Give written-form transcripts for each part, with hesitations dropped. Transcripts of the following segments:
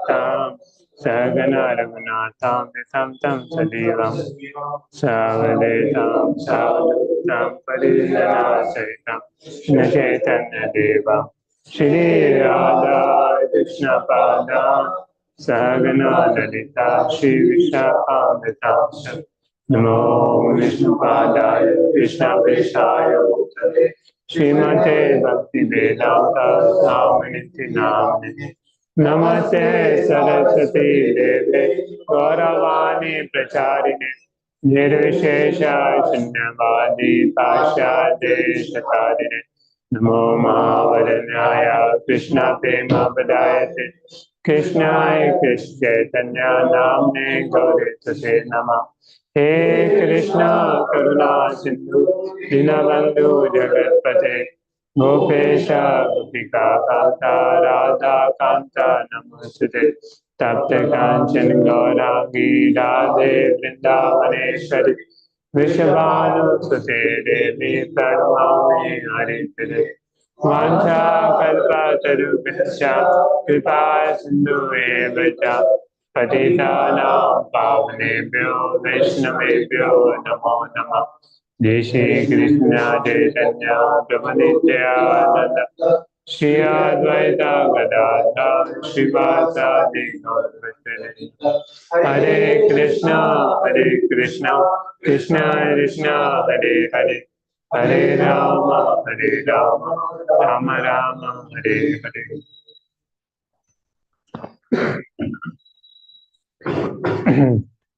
Bhagavatam Sagana Raghunatham Vitam Tam Sadivam Savadetam Savadutam Parijana Saitam Nachaitanya Devam Shri Radha Krishna Pada Sagana Lalita Shri Vishakam Namo Vishnu Padaya Krishna Vishaya Bhutale Srimate Bhakti Vedanta Swaminiti Namane Namaste Saraswati Deve Gauravani Pracharine Nirvishesha Shunyavadi Pashyade Shatarine Namo Mahavadanyaya Krishna Prema Padayate Krishna Krishna Chaitanya Namne Gauritase Namah He Krishna Karuna Sindhu Dinabandhu Jagatpate Gopesha Gopika Kanta Radha Kanta Namaste Tapte Kanchan Gauragi Radhe Vrindavaneshwari Vishabhanu Sute Devi Pranamami Haritire Vancha Kalpa Tarubhasya Kripa Sindhu Evacha Patitanam Pavanebhyo Vaishnavebhyo Namo Namah Jai Shri Krishna Chaitanya Prabhu Nityananda Shri Advaita Gadadhar Srivasadi Gauravatari Hare Krishna Krishna Krishna Hare Hare Hare Rama Rama Rama Hare Hare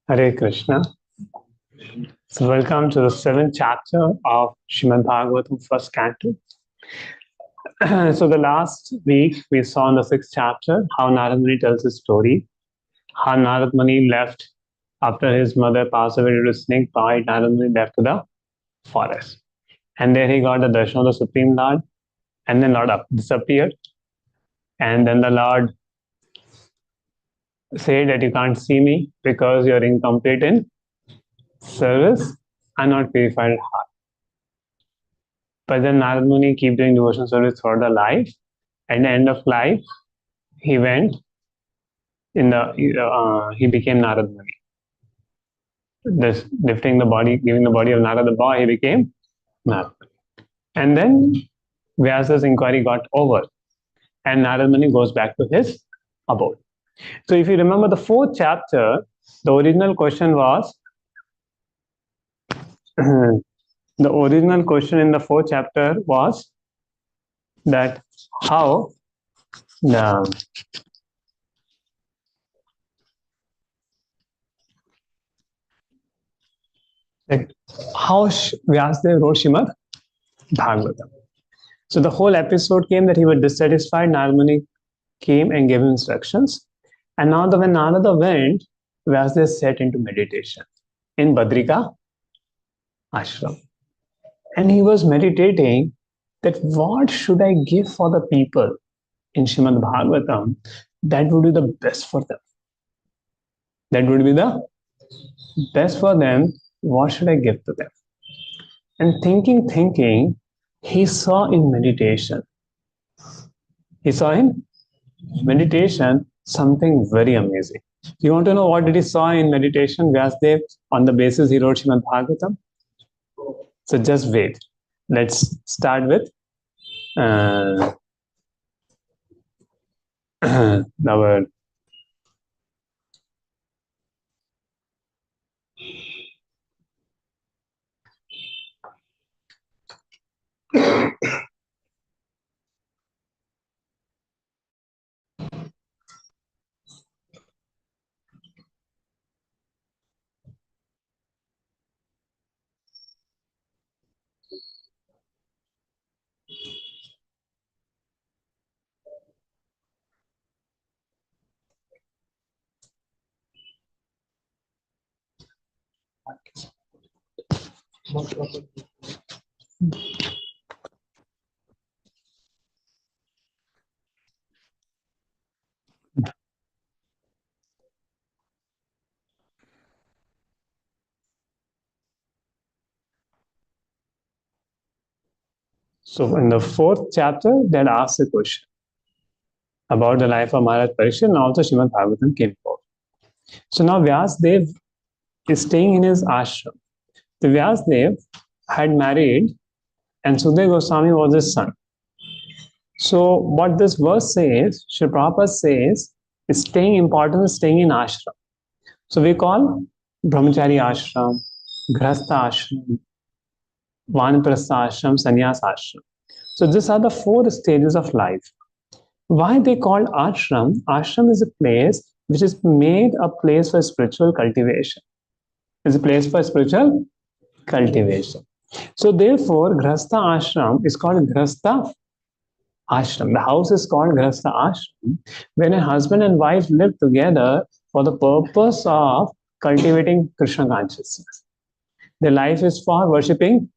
Hare Krishna. So welcome to the 7th chapter of Srimad Bhagavatam, first canto. So the last week we saw in the 6th chapter how Narad Muni tells his story, how Narad Muni left after his mother passed away due to snake bite. Narad Muni left to the forest, and there he got the darshan of the Supreme Lord, and then Lord disappeared, and then the Lord said that you can't see me because you're incomplete in service and not purified at heart. But then Narad Muni keep doing devotional service throughout the life. At the end of life, he went in the he became Narad Muni. This lifting the body, giving the body of Narada boy, he became Narad Muni. And then Vyasa's inquiry got over, and Narad Muni goes back to his abode. So if you remember the 4th chapter, the original question was the original question in the 4th chapter was that how the how Vyasadeva wrote Srimad Bhagavatam. So the whole episode came that he was dissatisfied. Narad Muni came and gave him instructions. And now when Narada went, Vyasadeva set into meditation in Badrika ashram. And he was meditating that what should I give for the people in Srimad Bhagavatam that would be the best for them. That would be the best for them. What should I give to them? And thinking, he saw in meditation. He saw in meditation something very amazing. You want to know what did he saw in meditation, Vyasadeva, on the basis he wrote Srimad Bhagavatam? So just wait. Let's start with our so in the 4th chapter, that asks a question. about the life of Maharaj Parikshit, and also Srimad Bhagavatam came forth. So now Vyasdev is staying in his ashram. The Vyasdev had married, and Sukadeva Goswami was his son. So what this verse says, Sri Prabhupada says, is staying important is staying in ashram. So we call brahmachari ashram, grahastha ashram, vanaprastha ashram, sannyas ashram. So these are the 4 stages of life. Why they called ashram? Ashram is a place which is made a place for spiritual cultivation. It's a place for spiritual cultivation. So therefore, grahastha ashram is called grahastha ashram. The house is called grahastha ashram when a husband and wife live together for the purpose of cultivating Krishna consciousness. Their life is for worshipping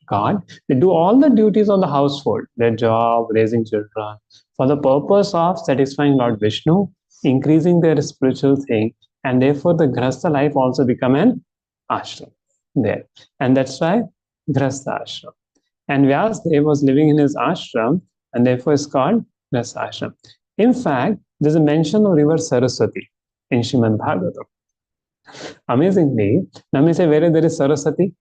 God. They do all the duties of the household, their job, raising children, for the purpose of satisfying Lord Vishnu, increasing their spiritual thing, and therefore the grahastha life also become an ashram there. And that's why grahastha ashram. And Vyasdev was living in his ashram, and therefore is called grahastha ashram. In fact, there's a mention of river Saraswati in Srimad Bhagavatam. Amazingly, now we say, where there is Saraswati?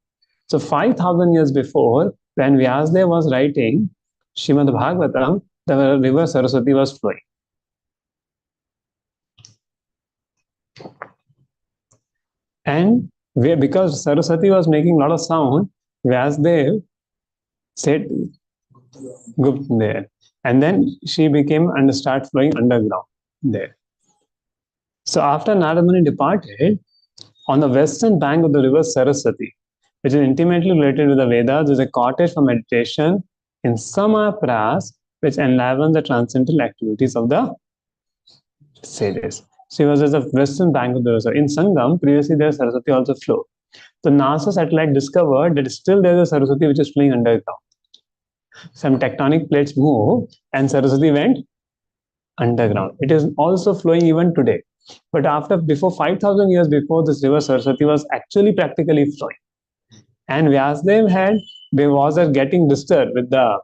So 5,000 years before, when Vyasdev was writing Srimad Bhagavatam, the river Saraswati was flowing. And because Saraswati was making a lot of sound, Vyasdev said Gupta there. And then she became and start flowing underground there. So after Narada Muni departed, on the western bank of the river Saraswati, which is intimately related with the Vedas, there is a cottage for meditation in Samapras, which enlivens the transcendental activities of the sages. So he was at the western bank of the river. In Sangam, previously there Saraswati also flowed. The NASA satellite discovered that still there is a Saraswati which is flowing underground. Some tectonic plates move and Saraswati went underground. It is also flowing even today. But before 5,000 years before, this river Saraswati was actually practically flowing. And Vyasdev was getting disturbed with the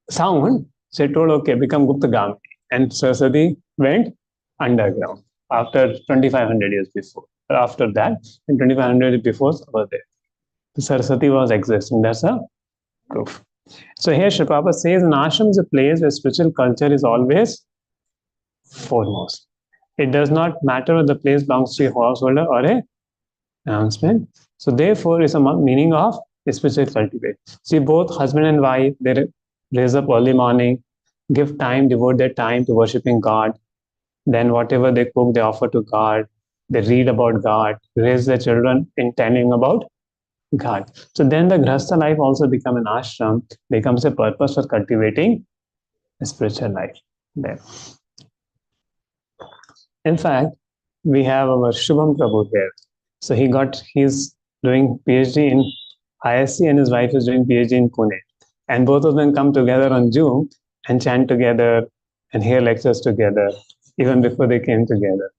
sound, so he told, okay, become Gupta Gami. And Saraswati went underground after 2,500 years before. After that, in 2,500 years before, over there, the Saraswati was existing. That's a proof. So here Sri Prabhupada says an ashram is a place where spiritual culture is always foremost. It does not matter whether the place belongs to a householder or a announcement. So therefore, it's a meaning of spiritual cultivate. See, both husband and wife, they raise up early morning, give time, devote their time to worshipping God. Then whatever they cook, they offer to God. They read about God, raise their children in telling about God. So then the grahastha life also becomes an ashram, becomes a purpose for cultivating a spiritual life there. In fact, we have our Shubham Prabhu here. So he's doing PhD in ISC and his wife is doing PhD in Pune. And both of them come together on Zoom and chant together and hear lectures together, even before they came together.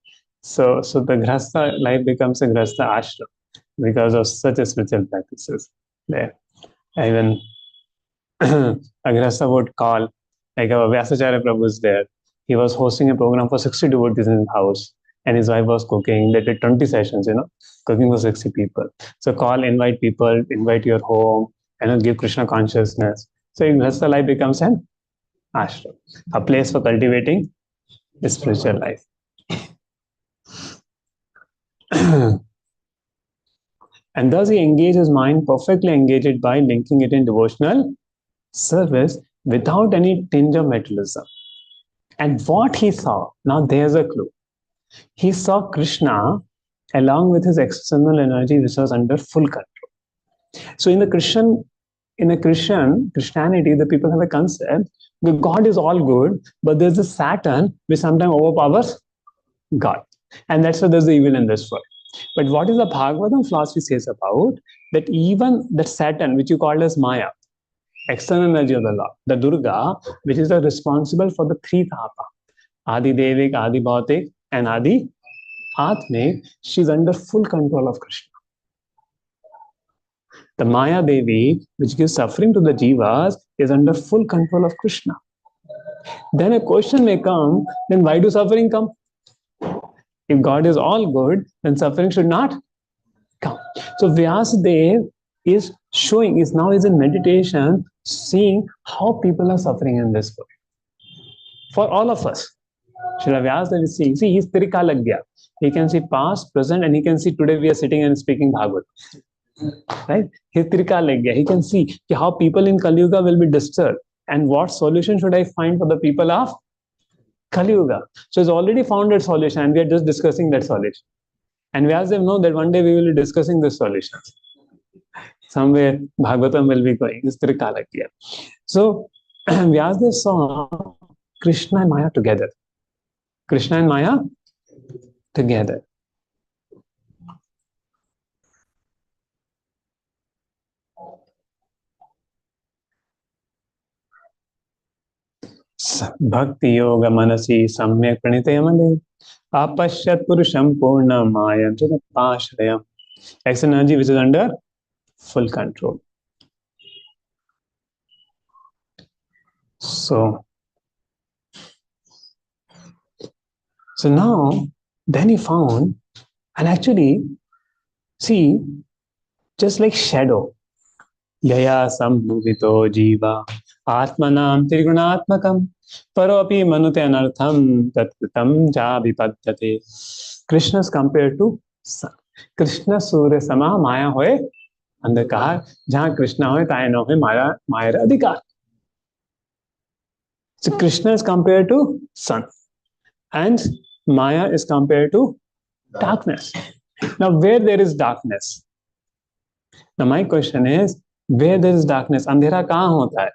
So the grahastha life becomes a grahastha ashram because of such spiritual practices there. Even a grahastha would call, like our Vyasacharya Prabhu is there. He was hosting a program for 60 devotees in his house, and his wife was cooking. They did 20 sessions, cooking for 60 people. So invite people, invite your home, and give Krishna consciousness. So grahastha life becomes an ashram, a place for cultivating the spiritual life. And thus he engaged his mind, perfectly engaged by linking it in devotional service without any tinge of materialism. And what he saw, now there's a clue. He saw Krishna along with his external energy, which was under full control. So in Christianity, the people have a concept that God is all good, but there's a Satan which sometimes overpowers God. And that's why there's the evil in this world. But what is the Bhagavatam philosophy says about that even that Saturn, which you call as Maya, external energy of the Lord, the Durga, which is responsible for the 3 tapa, Adi Devik, Adi Bhautik, and Adi Atmik, she's under full control of Krishna. The Maya Devi, which gives suffering to the jivas, is under full control of Krishna. Then a question may come, then why do suffering come? If God is all good, then suffering should not come. So Vyasadev is showing, is now is in meditation, seeing how people are suffering in this world. For all of us. Srila Vyasadev is seeing, see, he's Trikalagya. He can see past, present, and he can see today we are sitting and speaking Bhagavad. Right? He's Trikalagya. He can see how people in Kali Yuga will be disturbed and what solution should I find for the people of Kali Yuga. So he's already found that solution and we are just discussing that solution. And Vyasadev know that one day we will be discussing this solution. Somewhere Bhagavatam will be going. It's Trikalagya. So Vyasadev saw Krishna and Maya together. Krishna and Maya together. Bhakti yoga manasi samyak pranitayamale apashyat purusham purna mayam janapashrayam. X energy which is under full control. So now, then he found, and actually, see, just like shadow, yaya sambhuvito jiva atmanam trigunatmakam paropi manute anartham tatkritam ja vipadyate. Krishna is compared to sun. Krishna surya sama maya hoye andhakar, jahan Krishna hoye taye no hoye maya adhikar. So Krishna is compared to sun and Maya is compared to darkness. Now where there is darkness, now my question is, where there is darkness, अंधेरा कहाँ होता है?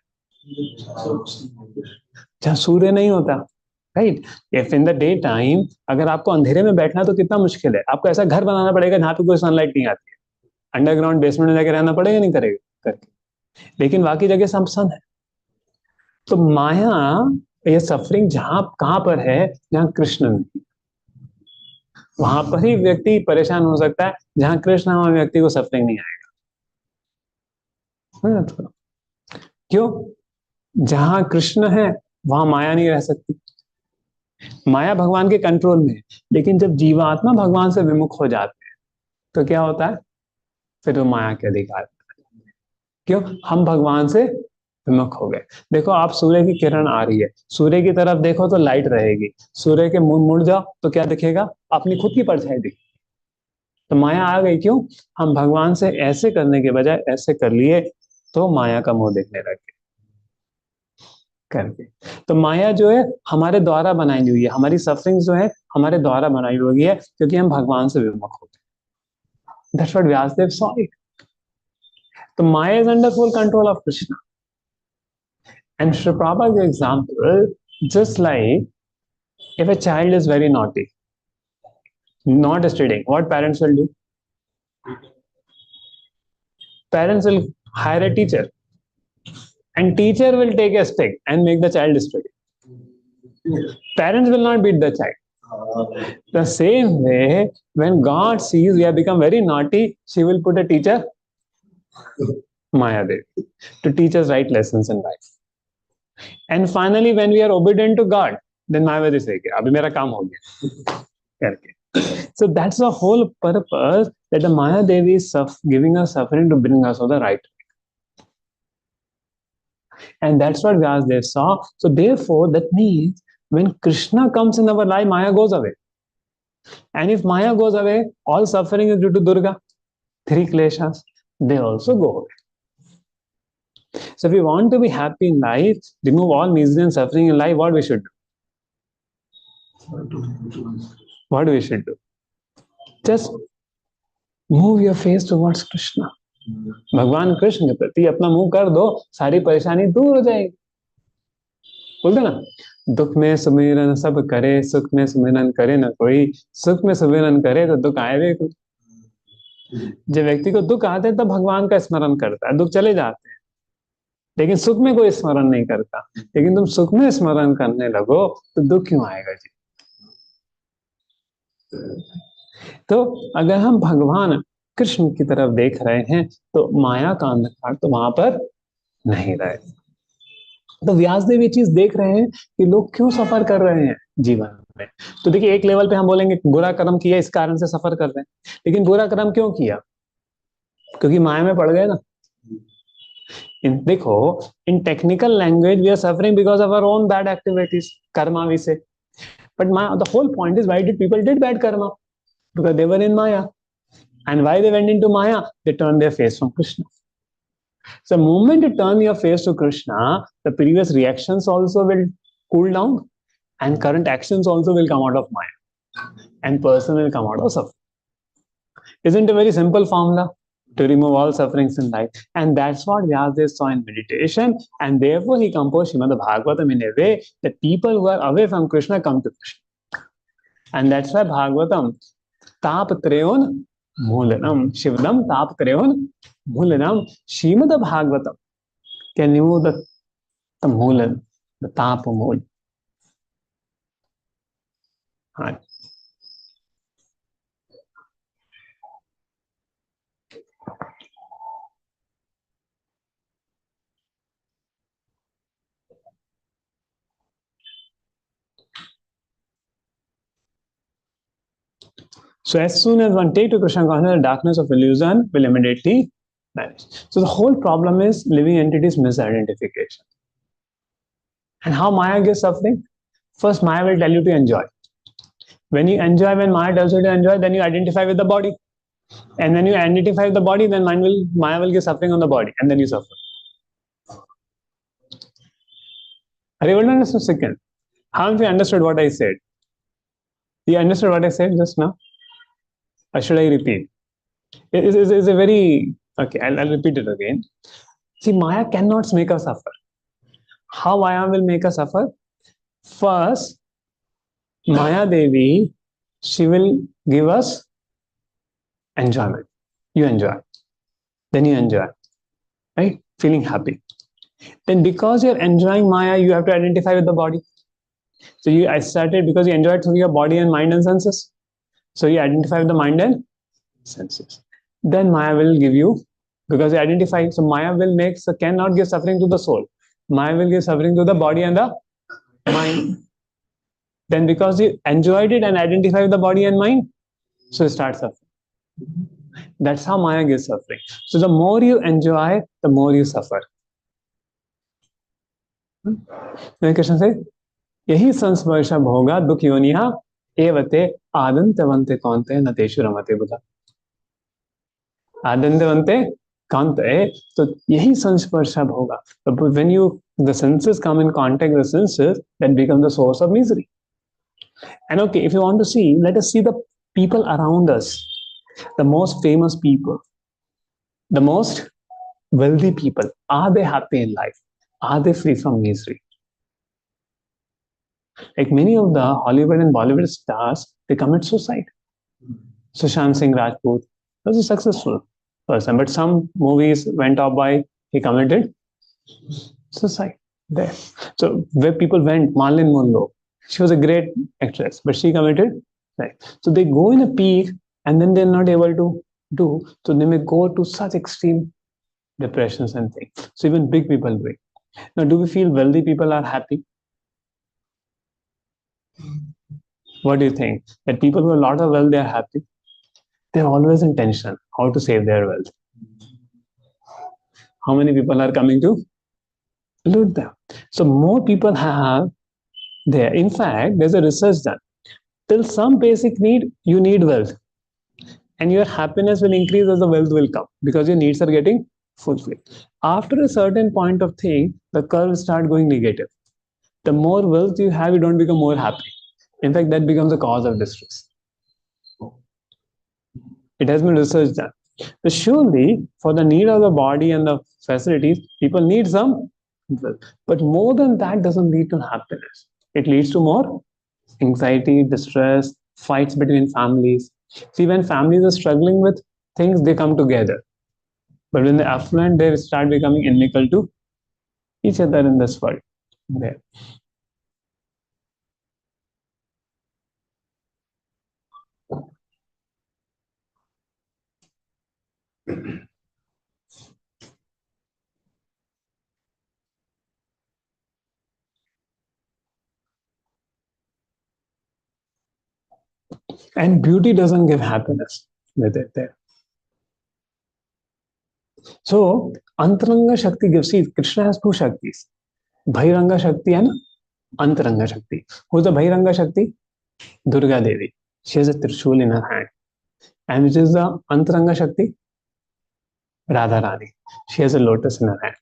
जहाँ सूर्य नहीं होता, right? If in the daytime, अगर आपको अंधेरे में बैठना तो कितना मुश्किल है, आपको ऐसा घर बनाना पड़ेगा जहाँ पे कोई सनलाइट नहीं आती है, अंडरग्राउंड बेसमेंट में जाके रहना पड़ेगा, नहीं करेगा करके, लेकिन बाकी जगह सब सन है. तो माया, ये सफरिंग जहां कहां पर है, जहां कृष्ण नहीं, वहां पर ही व्यक्ति परेशान हो सकता है. जहां कृष्ण वहां व्यक्ति को सफरिंग नहीं आएगा. क्यों? जहां कृष्ण है वहां माया नहीं रह सकती. माया भगवान के कंट्रोल में है, लेकिन जब जीवात्मा भगवान से विमुख हो जाते हैं तो क्या होता है? फिर वो माया के अधिकार. क्यों? हम भगवान से विमुख हो गए. देखो, आप सूर्य की किरण आ रही है, सूर्य की तरफ देखो तो लाइट रहेगी, सूर्य के मुड़ जाओ तो क्या दिखेगा? अपनी खुद की परछाई दिखेगी. तो माया आ गई. क्यों? हम भगवान से ऐसे करने के बजाय ऐसे कर लिए तो माया का मुंह देखने लगे करके. तो माया जो है हमारे द्वारा बनाई हुई है, हमारी सफरिंग जो है हमारे द्वारा बनाई हुई है, क्योंकि हम भगवान से विमुख हो गए. That's what Vyasadev saw it. तो maya is under full control of Krishna. And Sri Prabhupada gives example, just like if a child is very naughty, not studying, what parents will do? Parents will hire a teacher, and teacher will take a stick and make the child study. Parents will not beat the child. The same way, when God sees we have become very naughty, she will put a teacher, Maya Devi, to teach us right lessons in life. And finally, when we are obedient to God, then Mayavadi says, "Abhi mera kaam ho gaya." So that's the whole purpose, that the Maya Devi is giving us suffering to bring us on the right way. And that's what Vyasadeva saw. So therefore, that means when Krishna comes in our life, Maya goes away. And if Maya goes away, all suffering is due to Durga. 3 kleshas, they also go away. So if we want to be happy in life, remove all misery and suffering in life, what we should do? What we should do? Just move your face towards Krishna. भगवान कृष्ण के प्रति अपना मुंह कर दो, सारी परेशानी दूर हो जाएगी. बोलते ना, दुख में सुमिरन सब करे, सुख में सुमिरन करे ना कोई, सुख में सुमिरन करे तो दुख आए भी कुछ. जब व्यक्ति को दुख आते हैं तब भगवान का स्मरण करता है, दुख चले जाते हैं. लेकिन सुख में कोई स्मरण नहीं करता. लेकिन तुम सुख में स्मरण करने लगो तो दुख क्यों आएगा जी? तो अगर हम भगवान कृष्ण की तरफ देख रहे हैं तो माया का अंधकार तो वहां पर नहीं रहे. तो व्यासदेव ये चीज देख रहे हैं कि लोग क्यों सफर कर रहे हैं जीवन में। तो देखिए, एक लेवल पे हम बोलेंगे बुरा कर्म किया इस कारण से सफर कर रहे हैं, लेकिन बुरा कर्म क्यों किया? क्योंकि माया में पड़ गए ना। देखो, in technical language we are suffering because of our own bad activities, karma we say. But the whole point is, why did people did bad karma? Because they were in Maya. And why they went into Maya? They turned their face from Krishna. So the moment you turn your face to Krishna, the previous reactions also will cool down, and current actions also will come out of Maya, and person will come out of suffering. Isn't it a very simple formula to remove all sufferings in life? And that's what Vyasadeva saw in meditation, and therefore he composed Srimad Bhagavatam in a way that people who are away from Krishna come to Krishna. And that's why Bhagavatam, Tapatrayon Moolanam, Shivnam Tapatrayon Moolanam, Srimad Bhagavatam can remove the moolan, the tapa mool. Right. So as soon as one take to Krishna consciousness, the darkness of illusion will immediately vanish. So the whole problem is living entities misidentification. And how Maya gives suffering? First, Maya will tell you to enjoy. When you enjoy, when Maya tells you to enjoy, then you identify with the body. And when you identify with the body, then Maya will give suffering on the body, and then you suffer. Are you able to understand? Second, how have you understood what I said? You understood what I said just now? Or should I repeat? It is a very okay. I'll repeat it again. See, Maya cannot make us suffer. How Maya will make us suffer? First, Maya Devi, she will give us enjoyment. You enjoy, then you enjoy, right? Feeling happy. Then, because you're enjoying Maya, you have to identify with the body. So I started because you enjoy it through your body and mind and senses. So you identify with the mind and senses. Then Maya will give you, because you identify. So Maya will make, so cannot give suffering to the soul. Maya will give suffering to the body and the mind. Then because you enjoyed it and identify with the body and mind, so you start suffering. That's how Maya gives suffering. So the more you enjoy, the more you suffer. Krishna says, यही संस्पर्श भोगा दुख योनिया एवते आदंतवंते कौनते नतेषु रमते बुधा. आदंतवंते कांते, so यही संस्पर्श भोगा. When the senses come in contact with the senses, that becomes the source of misery. And okay, if you want to see, let us see the people around us, the most famous people, the most wealthy people. Are they happy in life? Are they free from misery? Like many of the Hollywood and Bollywood stars, they commit suicide. Sushant Singh Rajput was a successful person, but some movies went off by he committed suicide there. So where people went, Marlon Monroe, she was a great actress, but she committed suicide. So they go in a peak and then they're not able to do. So they may go to such extreme depressions and things. So even big people do it. Now, do we feel wealthy people are happy? What do you think? That people who have a lot of wealth, they are happy? They're always in tension how to save their wealth. How many people are coming to loot them? So more people have there. In fact, there's a research done. Till some basic need, you need wealth. And your happiness will increase as the wealth will come because your needs are getting fulfilled. After a certain point of thing, the curve will start going negative. The more wealth you have, you don't become more happy. In fact, that becomes a cause of distress. It has been researched done. So surely, for the need of the body and the facilities, people need some wealth. But more than that doesn't lead to happiness. It leads to more anxiety, distress, fights between families. See, when families are struggling with things, they come together. But when they're affluent, they start becoming inimical to each other in this world. There. And beauty doesn't give happiness with it there. So, Antaranga Shakti gives, see, Krishna has two Shaktis, Bhairanga Shakti and Antaranga Shakti. Who's the Bhairanga Shakti? Durga Devi. She has a Trishul in her hand. And which is the Antaranga Shakti? Radharani. She has a lotus in her hand.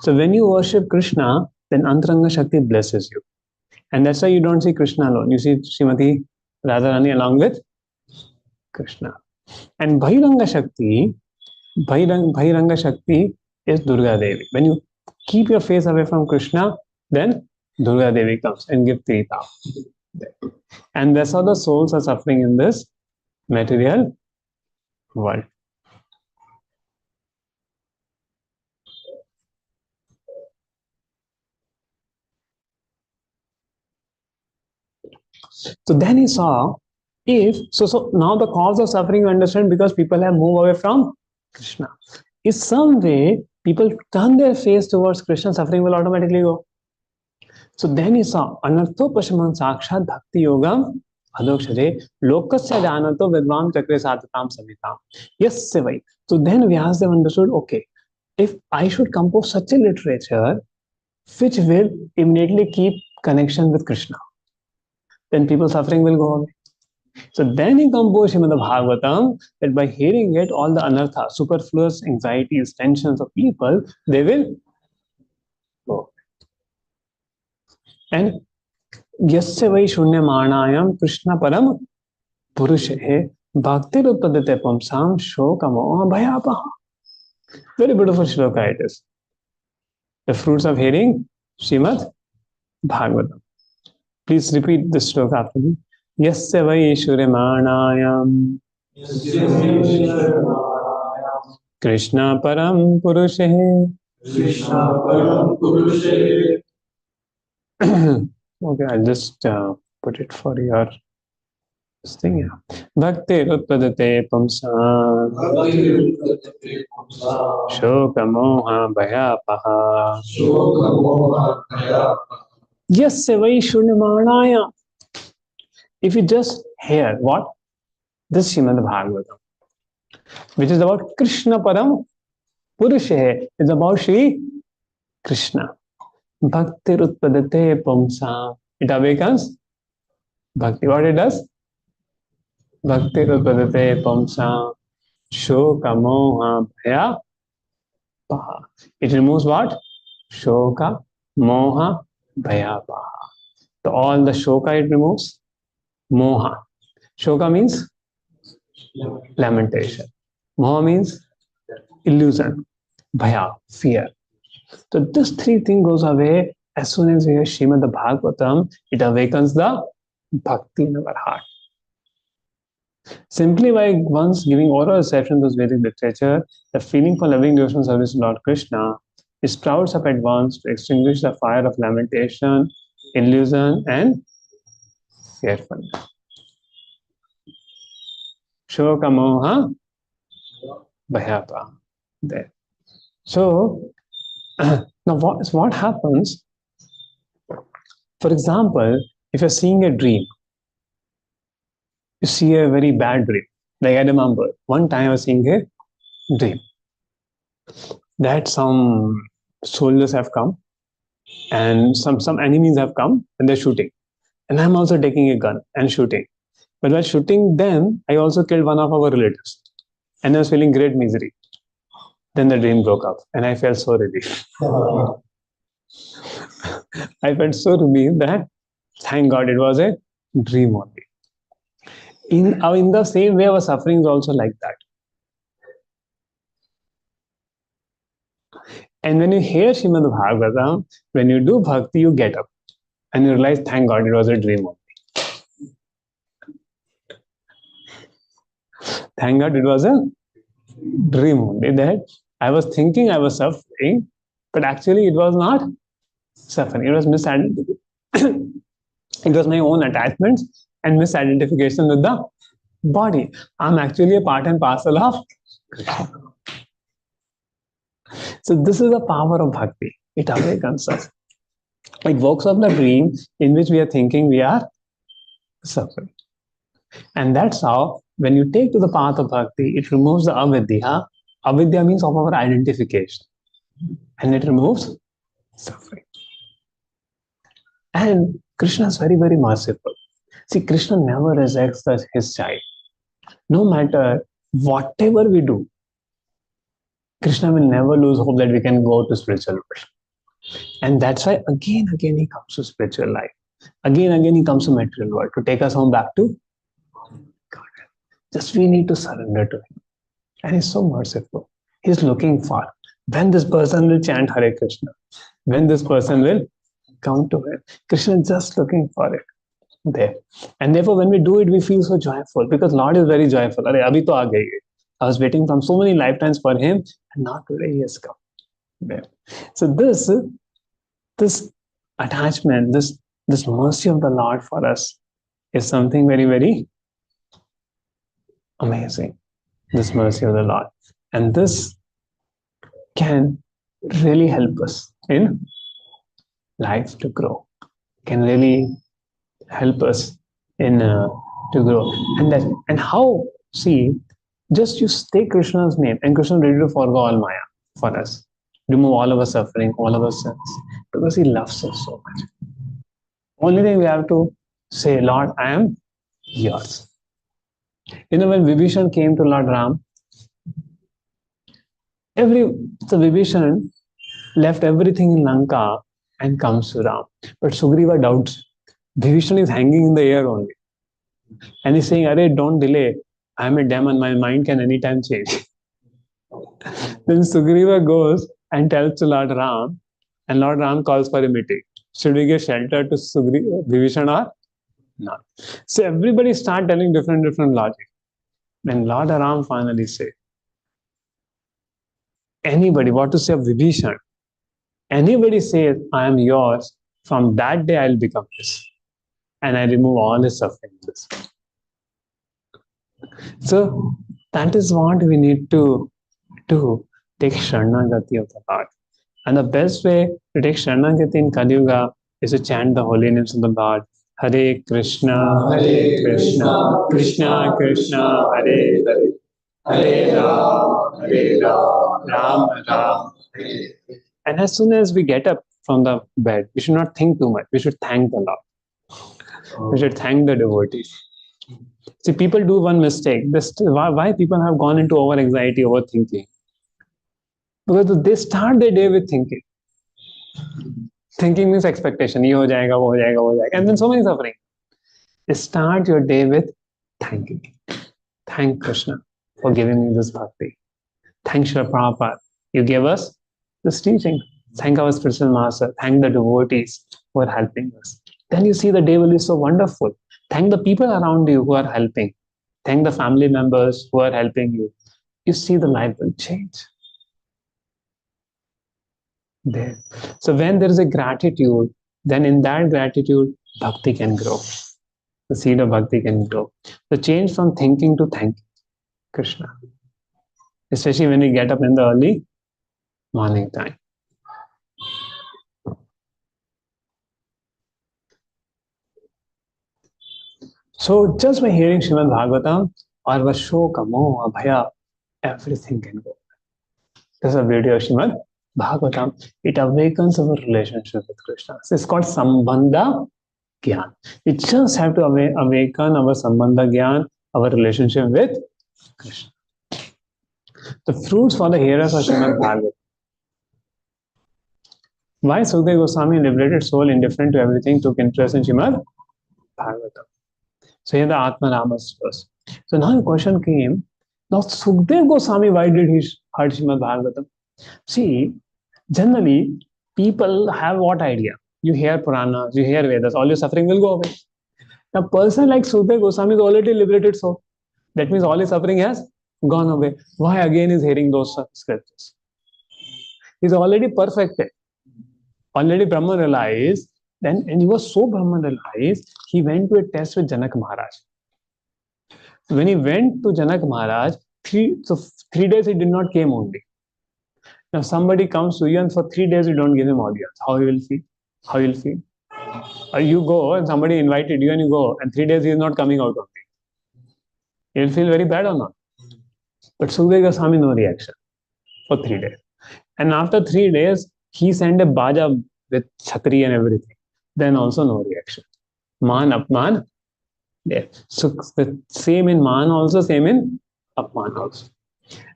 So when you worship Krishna, then Antaranga Shakti blesses you. And that's why you don't see Krishna alone. You see Srimati Radharani along with Krishna. And Bhairanga Shakti, Bhairanga Shakti is Durga Devi. When you keep your face away from Krishna, then Durga Devi comes and gives Tirtha. And that's how the souls are suffering in this material world. So then he saw, so now the cause of suffering you understand, because people have moved away from Krishna. If some way people turn their face towards Krishna, suffering will automatically go. So then he saw, anartho pashaman sakshat bhakti yogam adokshade lokasya janato vidvam chakre satatam samitam. Yes, vai. So then Vyasadeva understood, okay, if I should compose such a literature which will immediately keep connection with Krishna, then people's suffering will go away. So then he composed Srimad Bhagavatam, that by hearing it, all the anartha, superfluous anxieties, tensions of people, they will go. And yasya vai shunyamanayam Krishna param purushe bhakti rupadate pamsam shokamoha bhayapaha. Very beautiful shloka it is. The fruits of hearing Srimad Bhagavatam. Please repeat this shloka after me. Yasya vai shuryamanayam Krishna param purushe. Okay, I'll just put it for your this thing. Yeah. Bhakti utpadate pamsa shoka moha bhayapaha. Yasya vai shunyamanayam. If you just hear what? This Srimad Bhagavatam, which is about Krishna Param Purushe, is about Shri Krishna. Bhakti Rutpadate Pumsa. It awakens Bhakti. What it does? Bhakti Rutpadate Pumsa. Shoka Moha Bhaya Paha. It removes what? Shoka Moha Bhaya Paha. So all the Shoka it removes. Moha. Shoka means lamentation. Moha means illusion. Bhaya, fear. So this three things goes away as soon as we hear Srimad Bhagavatam. It awakens the bhakti in our heart. Simply by once giving oral reception to this Vedic literature, the feeling for loving devotional service to Lord Krishna sprouts up at once to extinguish the fire of lamentation, illusion, and fearfulness. Shoka moha bhayapa. There. So now what happens? For example, if you're seeing a dream, you see a very bad dream. Like I remember one time I was seeing a dream that some soldiers have come and some enemies have come and they're shooting. And I'm also taking a gun and shooting. But while shooting them, I also killed one of our relatives. And I was feeling great misery. Then the dream broke up and I felt so relieved. I felt so relieved that thank God it was a dream only. In the same way, our suffering is also like that. And when you hear Srimad Bhagavatam, when you do bhakti, you get up and you realize, thank God it was a dream only. Thank God it was a dream only, that I was thinking I was suffering, but actually it was not suffering. It was misidentification. It was my own attachments and misidentification with the body. I'm actually a part and parcel of Krishna. So this is the power of bhakti. It awakens us. It wakes up the dream in which we are thinking we are suffering. And that's how, when you take to the path of bhakti, it removes the avidya. Avidya means of our identification. And it removes suffering. And Krishna is very, very merciful. See, Krishna never rejects his child. No matter whatever we do, Krishna will never lose hope that we can go to spiritual world. And that's why again he comes to spiritual life. Again he comes to material world to take us home back to God. Just we need to surrender to him. And he's so merciful. He's looking for when this person will chant Hare Krishna, when this person will come to him. Krishna is just looking for it there. And therefore, when we do it, we feel so joyful because Lord is very joyful. Arey, abhi to aa gayi. I was waiting from so many lifetimes for him, and now today he has come. There. So this attachment, this mercy of the Lord for us is something very, very amazing. This mercy of the Lord. And this can really help us in life to grow, can really help us in to grow. And how, see, just you take Krishna's name and Krishna is ready to forgo all Maya for us, remove all our suffering, all our sins, because he loves us so much. Only thing we have to say, Lord, I am yours. When Vibhishan came to Lord Ram, Vibhishan left everything in Lanka and comes to Ram. But Sugriva doubts. Vibhishan is hanging in the air only. And he's saying, Arey, don't delay. I am a demon. My mind can anytime change. Then Sugriva goes and tells to Lord Ram, and Lord Ram calls for a meeting. Should we give shelter to Vibhishan or not? So everybody start telling different logic. Then Lord Ram finally said, anybody, what to say of Vibhishan? Anybody says, I am yours, from that day I'll become his. And I remove all his suffering in this way. So that is what we need to do, take Sharanagati of the Lord. And the best way to take Sharanagati in Kali Yuga is to chant the holy names of the Lord. Hare Krishna, Krishna Krishna, Hare Hare, Hare Ram, Ram Ram. And as soon as we get up from the bed, we should not think too much. We should thank the Lord. We should thank the devotees. See, people do one mistake. Why people have gone into over anxiety, overthinking? Because they start their day with thinking. Thinking means expectation. Ye ho jayega, wo ho jayega, wo ho jayega. And then so many suffering. Start your day with thanking. Thank Krishna for giving me this bhakti. Thank Srila Prabhupada. You gave us this teaching. Thank our spiritual master. Thank the devotees who are helping us. Then you see the day will be so wonderful. Thank the people around you who are helping. Thank the family members who are helping you. You see the life will change. There. So when there is a gratitude, then in that gratitude, bhakti can grow. The seed of bhakti can grow. So change from thinking to thanking Krishna. Especially when we get up in the early morning time. So just by hearing Srimad Bhagavatam, our Shoka, Moha, Bhaya, everything can go. This is the beauty of Srimad Bhagavatam. It awakens our relationship with Krishna. So it's called Sambandha Gyan. We just have to awaken our Sambandha Gyan, our relationship with Krishna. The fruits for the hearers of Srimad Bhagavatam. Why Sukadeva Goswami, a liberated soul, indifferent to everything, took interest in Srimad Bhagavatam? So here the Atma Ramas first. So now the question came, now Sukadeva Goswami, why did he heard Srimad Bhagavatam? See, generally, people have what idea? You hear Puranas, you hear Vedas, all your suffering will go away. Now, a person like Sukadeva Goswami is already liberated soul. That means all his suffering has gone away. Why again is hearing those scriptures? He's already perfected. Already Brahman realized, then, and he was so Brahman realized, he went to a test with Janak Maharaj. When he went to Janak Maharaj, 3 days he did not came only. Now somebody comes to you and for 3 days you don't give him audience. How he will feel? How you will feel? Or you go and somebody invited you and you go and 3 days he is not coming out only. You'll feel very bad or not? But Sukadeva Goswami, no reaction for 3 days. And after 3 days, he sent a baja with chhatri and everything. Then also no reaction. Man, apman, there. So the same in man also, same in apman also.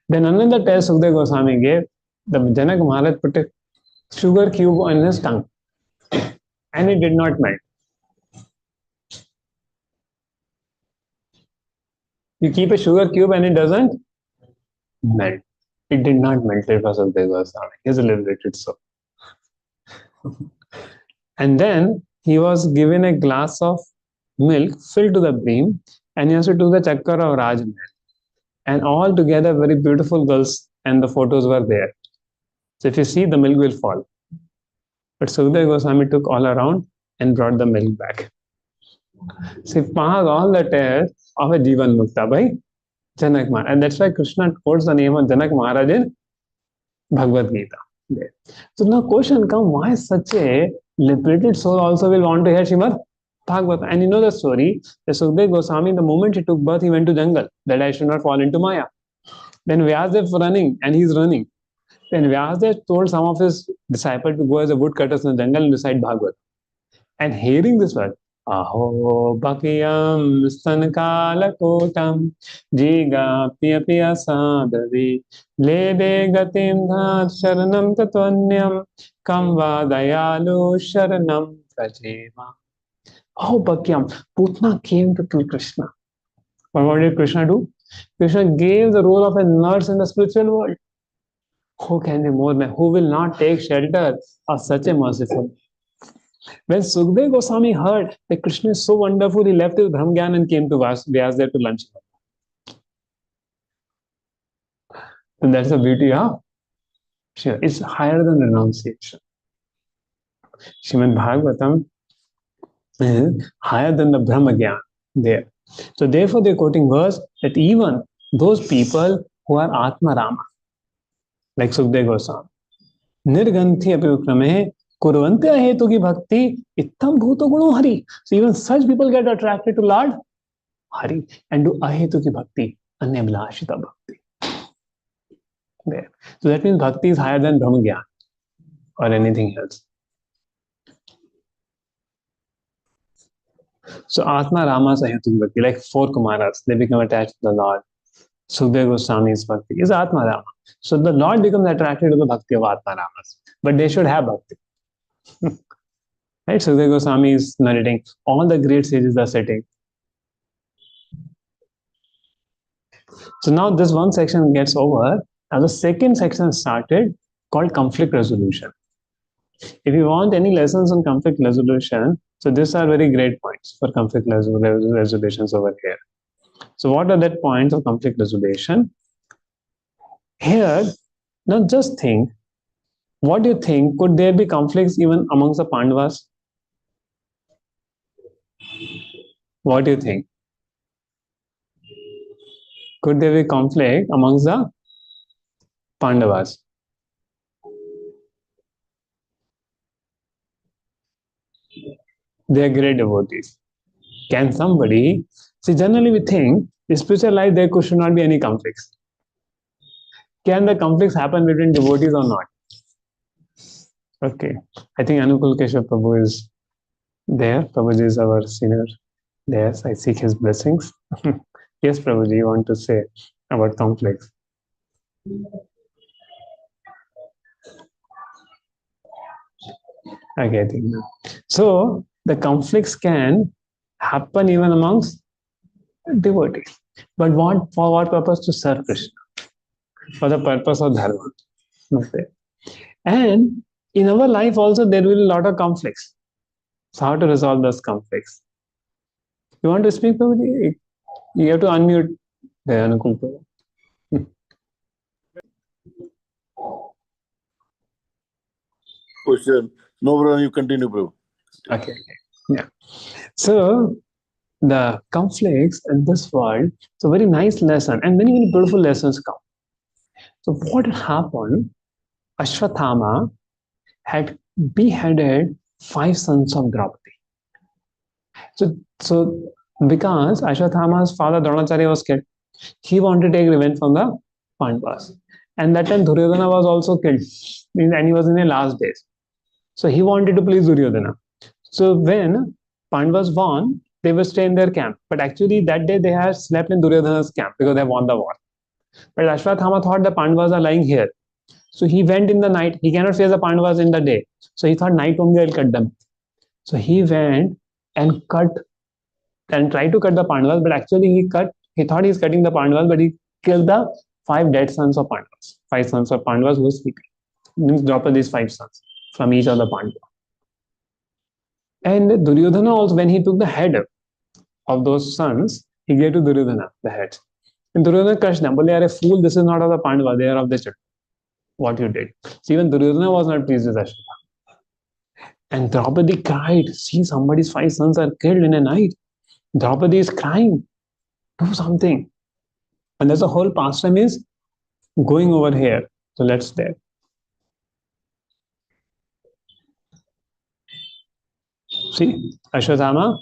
Then another test Sukadeva Goswami gave, the Janak Maharaj put a sugar cube on his tongue and it did not melt. You keep a sugar cube and it doesn't melt. It did not melt it for Sukadeva Goswami. He's a little bit so. And then he was given a glass of milk filled to the brim and he has to do the chakkar of Raj Mahal. And all together, very beautiful girls, and the photos were there. So if you see, the milk will fall. But Sukadeva Goswami took all around and brought the milk back. So he passed all the tests of a Jivan Mukta by Janak Maharaj. And that's why Krishna quotes the name of Janak Maharaj in Bhagavad Gita. There. So now question comes, why such a liberated soul also will want to hear Srimad Bhagavatam? And you know the story, the Sukadeva Goswami, the moment he took birth, he went to jungle, that I should not fall into Maya. Then Vyasadeva running, and he's running. Then Vyasadeva told some of his disciples to go as a woodcutters in the jungle and recite Bhagavatam. And hearing this word, Aho Bhakiyam Stankalakotam Jiga Piya Piya Sadhavi Lede Gatim Dhat Sharanam Tatvanyam Kamva Dayalu Sharanam Prajema. Oh Bhakiyam, Putna came to kill Krishna. But what did Krishna do? Krishna gave the role of a nurse in the spiritual world. Who can be more than, who will not take shelter of such a merciful? When Sukadeva Goswami heard that Krishna is so wonderful, he left his Brahm Gyan and came to Vyasadeva to lunch. And that's the beauty of Shiva. It's higher than renunciation. Srimad Bhagavatam is higher than the Brahma Gyan there. So therefore they're quoting verse that even those people who are Atma Rama, like Sukadeva Goswami, Nirganthi apivikrame kurvante ahetu ki bhakti ittam bhuto guno hari. So even such people get attracted to Lord Hari and do ahetu ki bhakti, anyabhlashita bhakti. There. So that means bhakti is higher than Brahma Gyan or anything else. So Atma Rama Sahetu Bhakti, like 4 Kumaras, they become attached to the Lord. Sukadeva Goswami's bhakti is Atma Rama. So the Lord becomes attracted to the bhakti of Atma Ramas. But they should have bhakti. Right? Sukadeva Goswami is narrating, all the great sages are sitting. So now this one section gets over. Now the second section started called conflict resolution. If you want any lessons on conflict resolution, so these are very great points for conflict resolutions over here. So what are the points of conflict resolution? Here, now just think, what do you think? Could there be conflicts even amongst the Pandavas? What do you think? Could there be conflict amongst the Pandavas? They are great devotees. Can somebody, see, generally we think in spiritual life there should not be any conflicts. Can the conflicts happen between devotees or not? Okay, I think Anukul Keshav Prabhu is there. Prabhuji is our senior. Yes, I seek his blessings. Yes, Prabhuji, you want to say about conflicts? Okay, I think. So the conflicts can happen even amongst devotees. But for what purpose? To serve Krishna. For the purpose of dharma. Okay. And in our life also there will be a lot of conflicts. So how to resolve those conflicts? You want to speak, Prabhuji? You have to unmute the Anukul Prabhu. Question. No problem, you continue, bro. Okay. Yeah. So the conflicts in this world, it's a very nice lesson and many, many beautiful lessons come. So what happened? Ashwathama had beheaded 5 sons of Draupadi. So because Ashwathama's father Dronacharya was killed, He wanted to take revenge from the Pandavas. And that time Duryodhana was also killed, and he was in the last days. So he wanted to please Duryodhana. So when Pandavas won, they were stay in their camp. But actually that day they had slept in Duryodhana's camp because they won the war. But Ashwathama thought the Pandavas are lying here. So he went in the night. He cannot face the Pandavas in the day. So he thought night only I'll cut them. So he went and cut and tried to cut the Pandavas, but actually he thought he's cutting the Pandavas, but he killed the 5 dead sons of Pandavas. 5 sons of Pandavas who were sleeping. Means Draupadi's 5 sons from each of the Pandavas. And Duryodhana also, when he took the head of those sons, he gave to Duryodhana the head. And Duryodhana crushed them. But they are a fool, this is not of the Pandava, they are of the Chattu. What you did. So even Duryodhana was not pleased with Ashwatthama. And Draupadi cried, see, somebody's 5 sons are killed in a night. Draupadi is crying. Do something. And there's a whole pastime is going over here. So let's there. See, Ashwatthama,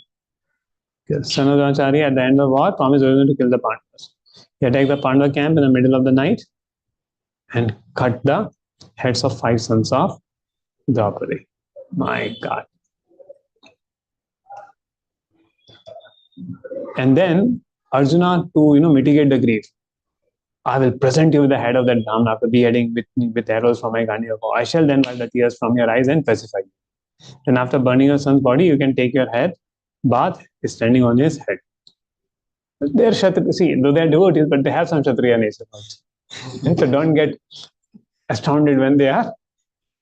son of Dronacharya, at the end of the war, promised Duryodhana to kill the Pandavas. He attacked the Pandava camp in the middle of the night and cut the heads of 5 sons of Draupadi. My God. And then Arjuna, to mitigate the grief, I will present you with the head of that Brahman after beheading with arrows from my Gandhi. I shall then wipe the tears from your eyes and pacify you. Then after burning your son's body, you can take your head bath standing on his head. They are Kshatriya, see, though they are devotees, but they have some Kshatriya nature also. So don't get astounded when they are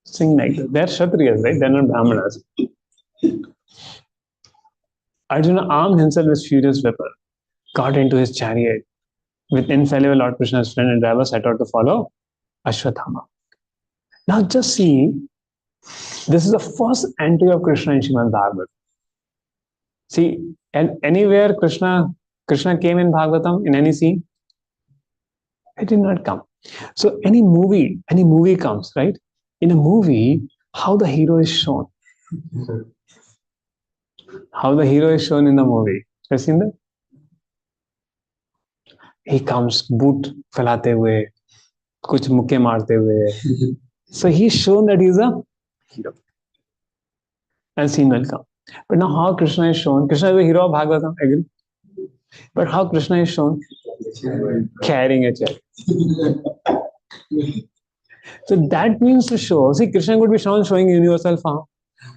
sing like that. They are Kshatriyas, right? They are not Brahmanas. Arjuna armed himself with furious weapon, got into his chariot with infallible Lord Krishna's friend and driver, set out to follow Ashwathama. Now just see, this is the first entry of Krishna in Srimad Bhagavatam. See, and anywhere Krishna came in Bhagavatam, in any scene, it did not come. So any movie comes, right? In a movie, how the hero is shown. How the hero is shown in the movie. Have you seen that? He comes, boot फैलाते हुए, कुछ मुक्के मारते हुए. So he's shown that he's a hero. And scene will come. But now how Krishna is shown? Krishna is the hero of Bhagavatam, agree? But how Krishna is shown? Carrying a chariot. So that means to show, see, Krishna could be shown showing universal form,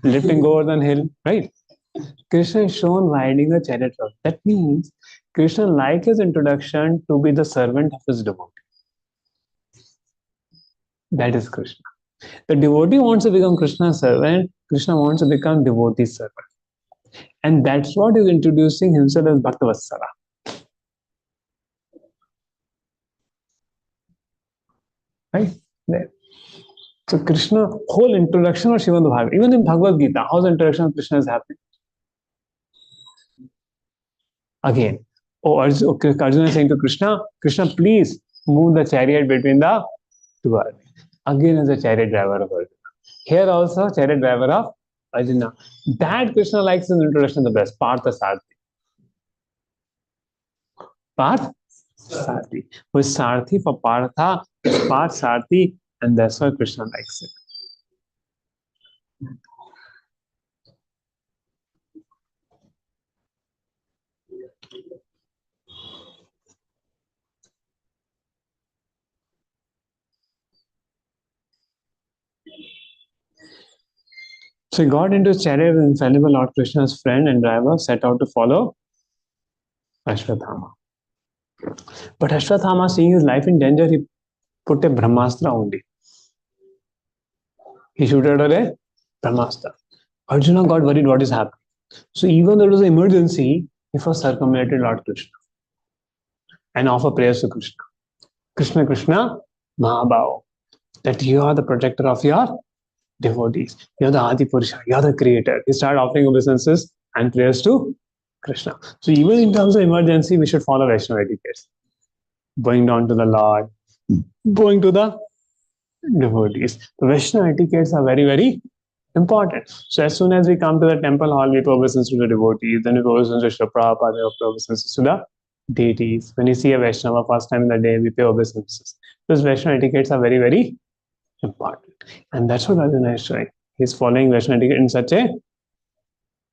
lifting over the hill, right? Krishna is shown riding a chariot. That means Krishna likes his introduction to be the servant of his devotee. That is Krishna. The devotee wants to become Krishna's servant. Krishna wants to become devotee's servant. And that's what he's introducing himself as Bhaktavatsala. Right? There. So Krishna, whole introduction of Srimad Bhagavatam, even in Bhagavad Gita, how's the introduction of Krishna is happening? Again, Arjuna is saying to Krishna, Krishna, please move the chariot between the two armies. Again is the chariot driver of Arjuna. Here also, chariot driver of Arjuna. That Krishna likes in the introduction the best, Partha Sarthi. Partha Sarthi. Who is Sarthi for Partha, Parth Sarthi, and that's why Krishna likes it. So he got into his chariot with infallible Lord Krishna's friend and driver, set out to follow Ashwathama. But Ashwathama, seeing his life in danger, he put a Brahmastra only. He shooted a Brahmastra. Arjuna got worried what is happening. So even though it was an emergency, he first circumambulated Lord Krishna and offered prayers to Krishna. Krishna, Krishna, Mahabhava, that you are the protector of your devotees. You are the Adi Purusha. You are the creator. He started offering obeisances and prayers to Krishna. So even in terms of emergency, we should follow Vaishnava etiquettes. Going down to the Lord, going to the devotees. The Vaishnava etiquettes are very, very important. So as soon as we come to the temple hall, we pay obeisance to the devotees, then we pay obeisance to Srila Prabhupada, we pay obeisance to the deities. When you see a Vaishnava first time in the day, we pay obeisances. Those Vaishnava etiquettes are very, very important. And that's what Arjuna is showing. He's following Vaishnava etiquette in such a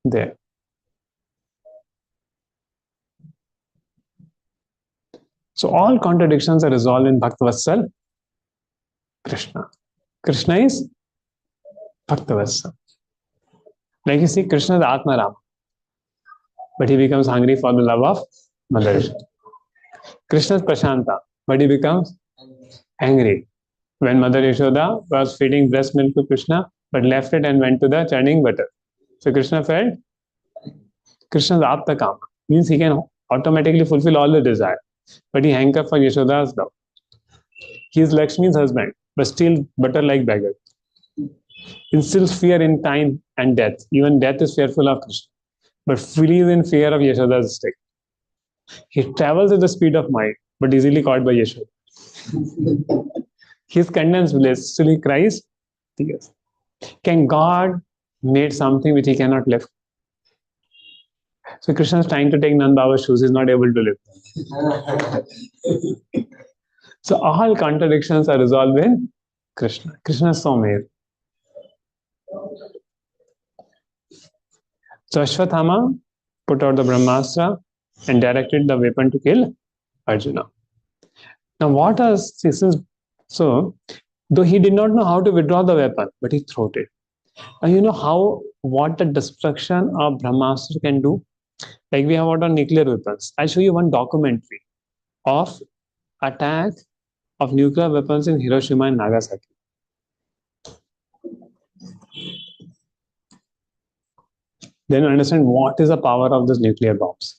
there. So all contradictions are resolved in Bhaktavatsal Krishna. Krishna is Bhaktavatsal. Like you see, Krishna is Atma Ram, but he becomes hungry for the love of Mother Yashoda. Krishna is Prashanta, but he becomes angry when Mother Yashoda was feeding breast milk to Krishna, but left it and went to the churning butter. So Krishna felt Krishna's Apta Kama, means he can automatically fulfill all the desire, but he hankered for Yashoda's love. He is Lakshmi's husband, but still butter like beggar. Instills fear in time and death. Even death is fearful of Krishna, but flees in fear of Yashoda's stick. He travels at the speed of light, but easily caught by Yashoda. He is condemned bliss, still he cries tears. Can God make something which he cannot lift? So Krishna is trying to take Nand Baba's shoes, he is not able to lift. So all contradictions are resolved in Krishna. Krishna is so made. So Ashwathama put out the Brahmastra and directed the weapon to kill Arjuna. Now what is this? So though he did not know how to withdraw the weapon, but he threw it. And you know what the destruction of Brahmastra can do? Like we have what on nuclear weapons. I'll show you one documentary of attack of nuclear weapons in Hiroshima and Nagasaki. Then you understand what is the power of these nuclear bombs.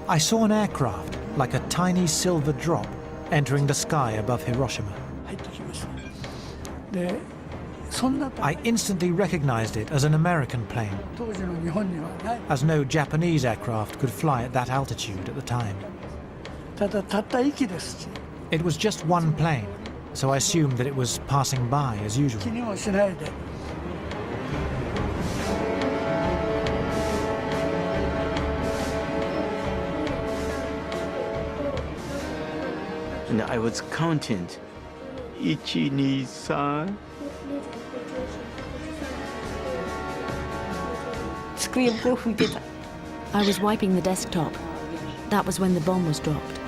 I saw an aircraft, like a tiny silver drop, entering the sky above Hiroshima. I instantly recognized it as an American plane, as no Japanese aircraft could fly at that altitude at the time. It was just one plane, so I assumed that it was passing by as usual. And I was counting 1, 2, 3. I was wiping the desktop. That was when the bomb was dropped.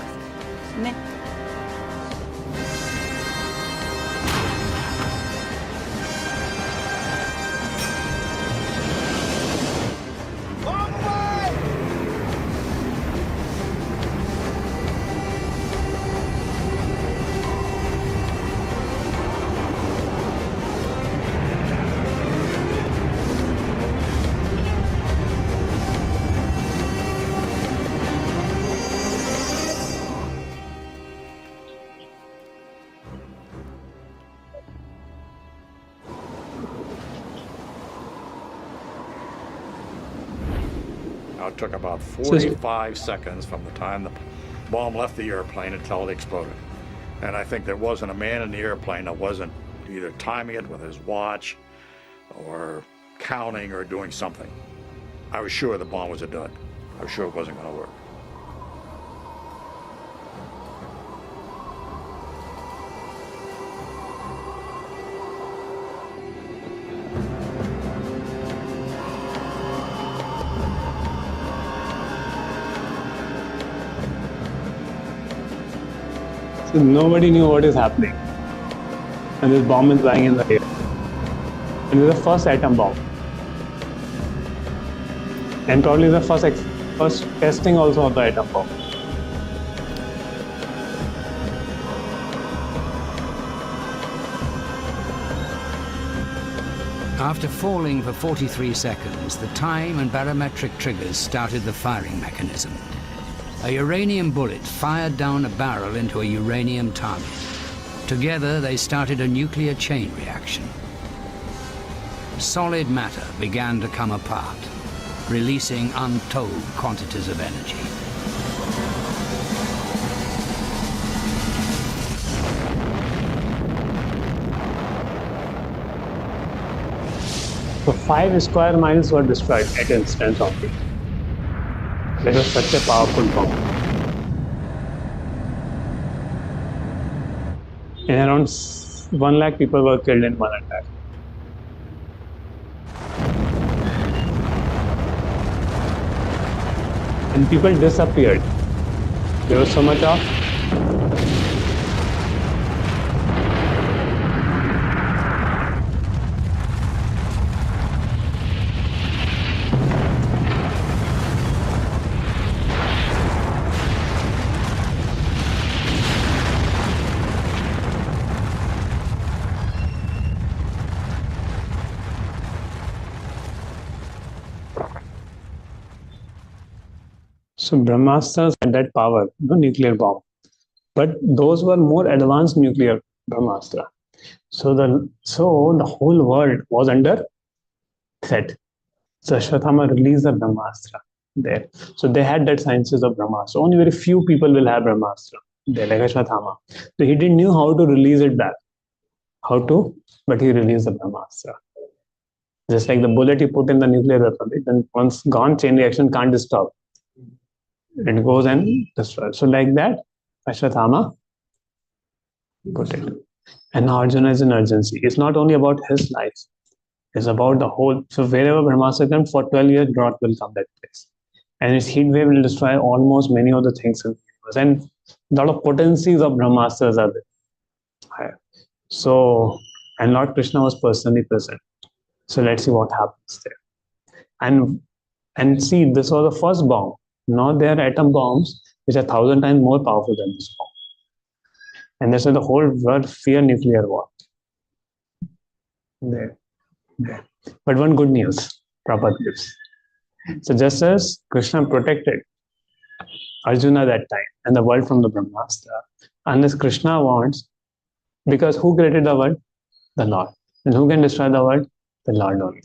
It took about 45 seconds from the time the bomb left the airplane until it exploded. And I think there wasn't a man in the airplane that wasn't either timing it with his watch or counting or doing something. I was sure the bomb was a dud. I was sure it wasn't going to work. So nobody knew what is happening. And this bomb is lying in the air. And it's the first atom bomb. And probably the first testing also of the atom bomb. After falling for 43 seconds, the time and barometric triggers started the firing mechanism. A uranium bullet fired down a barrel into a uranium target. Together, they started a nuclear chain reaction. solid matter began to come apart, releasing untold quantities of energy. So 5 square miles were destroyed at instance only. That was such a powerful bomb. And around 1 lakh people were killed in one attack. And people disappeared. There was so much of so Brahmastras had that power, the nuclear bomb. But those were more advanced nuclear Brahmastra. So the whole world was under threat. So Ashwatthama released the Brahmastra there. So they had that sciences of Brahmastra. Only very few people will have Brahmastra there, like Ashwatthama. So he didn't know how to release it back. But he released the Brahmastra. Just like the bullet he put in the nuclear weapon, then once gone, chain reaction can't stop. It goes and destroys. So like that, Ashwatthama put it. And now Arjuna is in urgency. It's not only about his life. It's about the whole. So wherever Brahmastra comes, for 12 years, drought will come that place. And its heat wave will destroy almost many of the things in the universe. And a lot of potencies of Brahmastras are there. So, and Lord Krishna was personally present. So let's see what happens there. And see, this was the first bomb. Now there are atom bombs which are 1,000 times more powerful than this bomb. And that's why the whole world fear nuclear war. There. But one good news, Prabhupada gives. So just as Krishna protected Arjuna that time and the world from the Brahmastra, unless Krishna wants, because who created the world? The Lord. And who can destroy the world? The Lord only.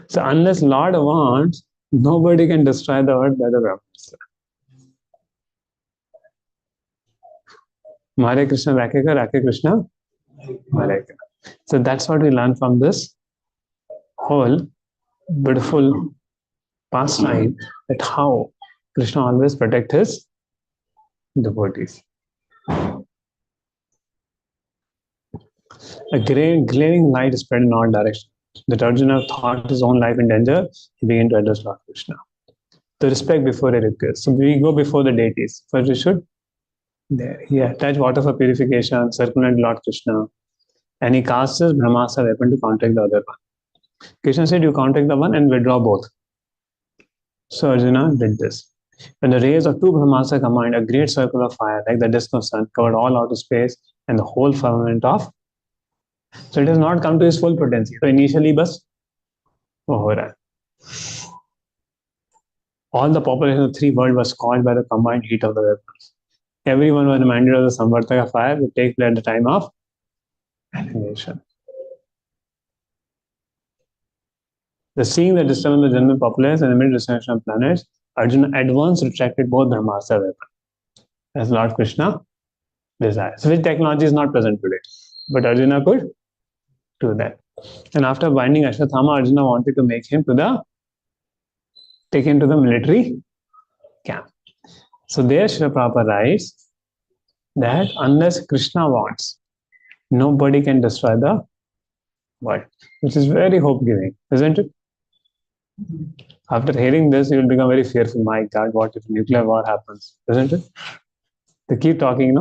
So unless Lord wants, nobody can destroy the world by the Brahmastra. Mare Krishna Rakeka, Rake Krishna Mareka. So that's what we learn from this whole beautiful pastime, that how Krishna always protects his devotees. A glaring light spread in all directions. That Arjuna thought his own life in danger, he began to address Lord Krishna. The respect before a request. So we go before the deities. First we should touch water for purification, circumvent Lord Krishna. And he casts his Brahmastra weapon to counteract the other one. Krishna said, you counteract the one and withdraw both. So Arjuna did this. When the rays of two Brahmastra combined, a great circle of fire, like the disk of sun, covered all outer space and the whole firmament of. So it has not come to its full potency. So initially, all the population of 3 worlds was scorched by the combined heat of the weapons. Everyone was reminded of the Samvartaka fire which takes place at the time of annihilation. Seeing the disturbance of the general populace and immediate destruction of planets, Arjuna at once retracted both Brahmastra weapons, as Lord Krishna desired. So which technology is not present today, but Arjuna could do that. And after binding Ashwatthama, Arjuna wanted to take him to the military camp. So there Srila Prabhupada writes that unless Krishna wants, nobody can destroy the world, which is very hope-giving, isn't it? After hearing this, you will become very fearful. My God, what if nuclear war happens, isn't it? They keep talking,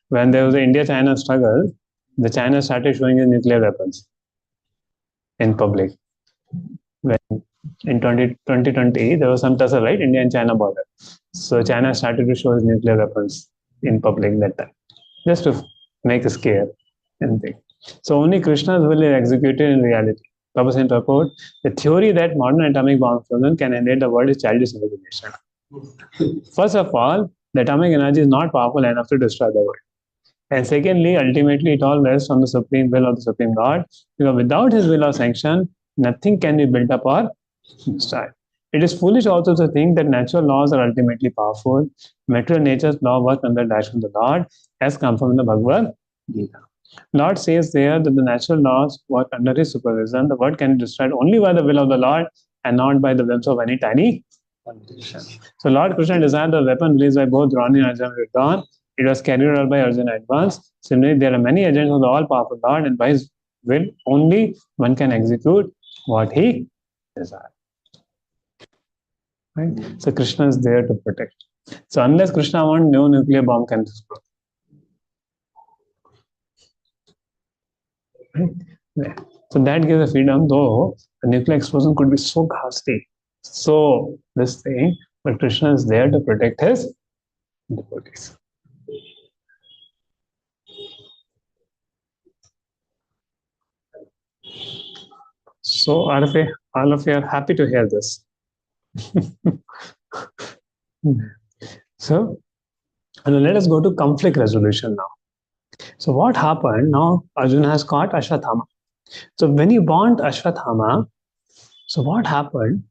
when there was the India-China struggle, the China started showing his nuclear weapons in public. When in 2020, there was some tussle, right? India and China border. So China started to show his nuclear weapons in public that time, just to make a scare and thing. So only Krishna's will is executed in reality. Prabhupada said, report, the theory that modern atomic bomb explosion can annihilate the world is childish imagination. First of all, the atomic energy is not powerful enough to destroy the world. And secondly, ultimately, it all rests on the supreme will of the Supreme Lord, because without His will or sanction, nothing can be built up or destroyed. It is foolish also to think that natural laws are ultimately powerful. Material nature's law work under the direction of the Lord, as confirmed in the Bhagavad Gita. Lord says there that the natural laws work under His supervision. The world can be destroyed only by the will of the Lord and not by the whims of any tiny politician. So Lord Krishna desired the weapon released by both Drona and Arjuna to return. It was carried out by Arjuna at once. Similarly, there are many agents of the all-powerful Lord, and by His will only one can execute what he desires. Right? So Krishna is there to protect. So unless Krishna wants, no nuclear bomb can explode. Right? Yeah. So that gives a freedom, though the nuclear explosion could be so ghastly. So this thing, but Krishna is there to protect his devotees. So all of you are happy to hear this. So let us go to conflict resolution now. So what happened now? Arjuna has caught Ashwathama. So when he burnt Ashwathama, so what happened?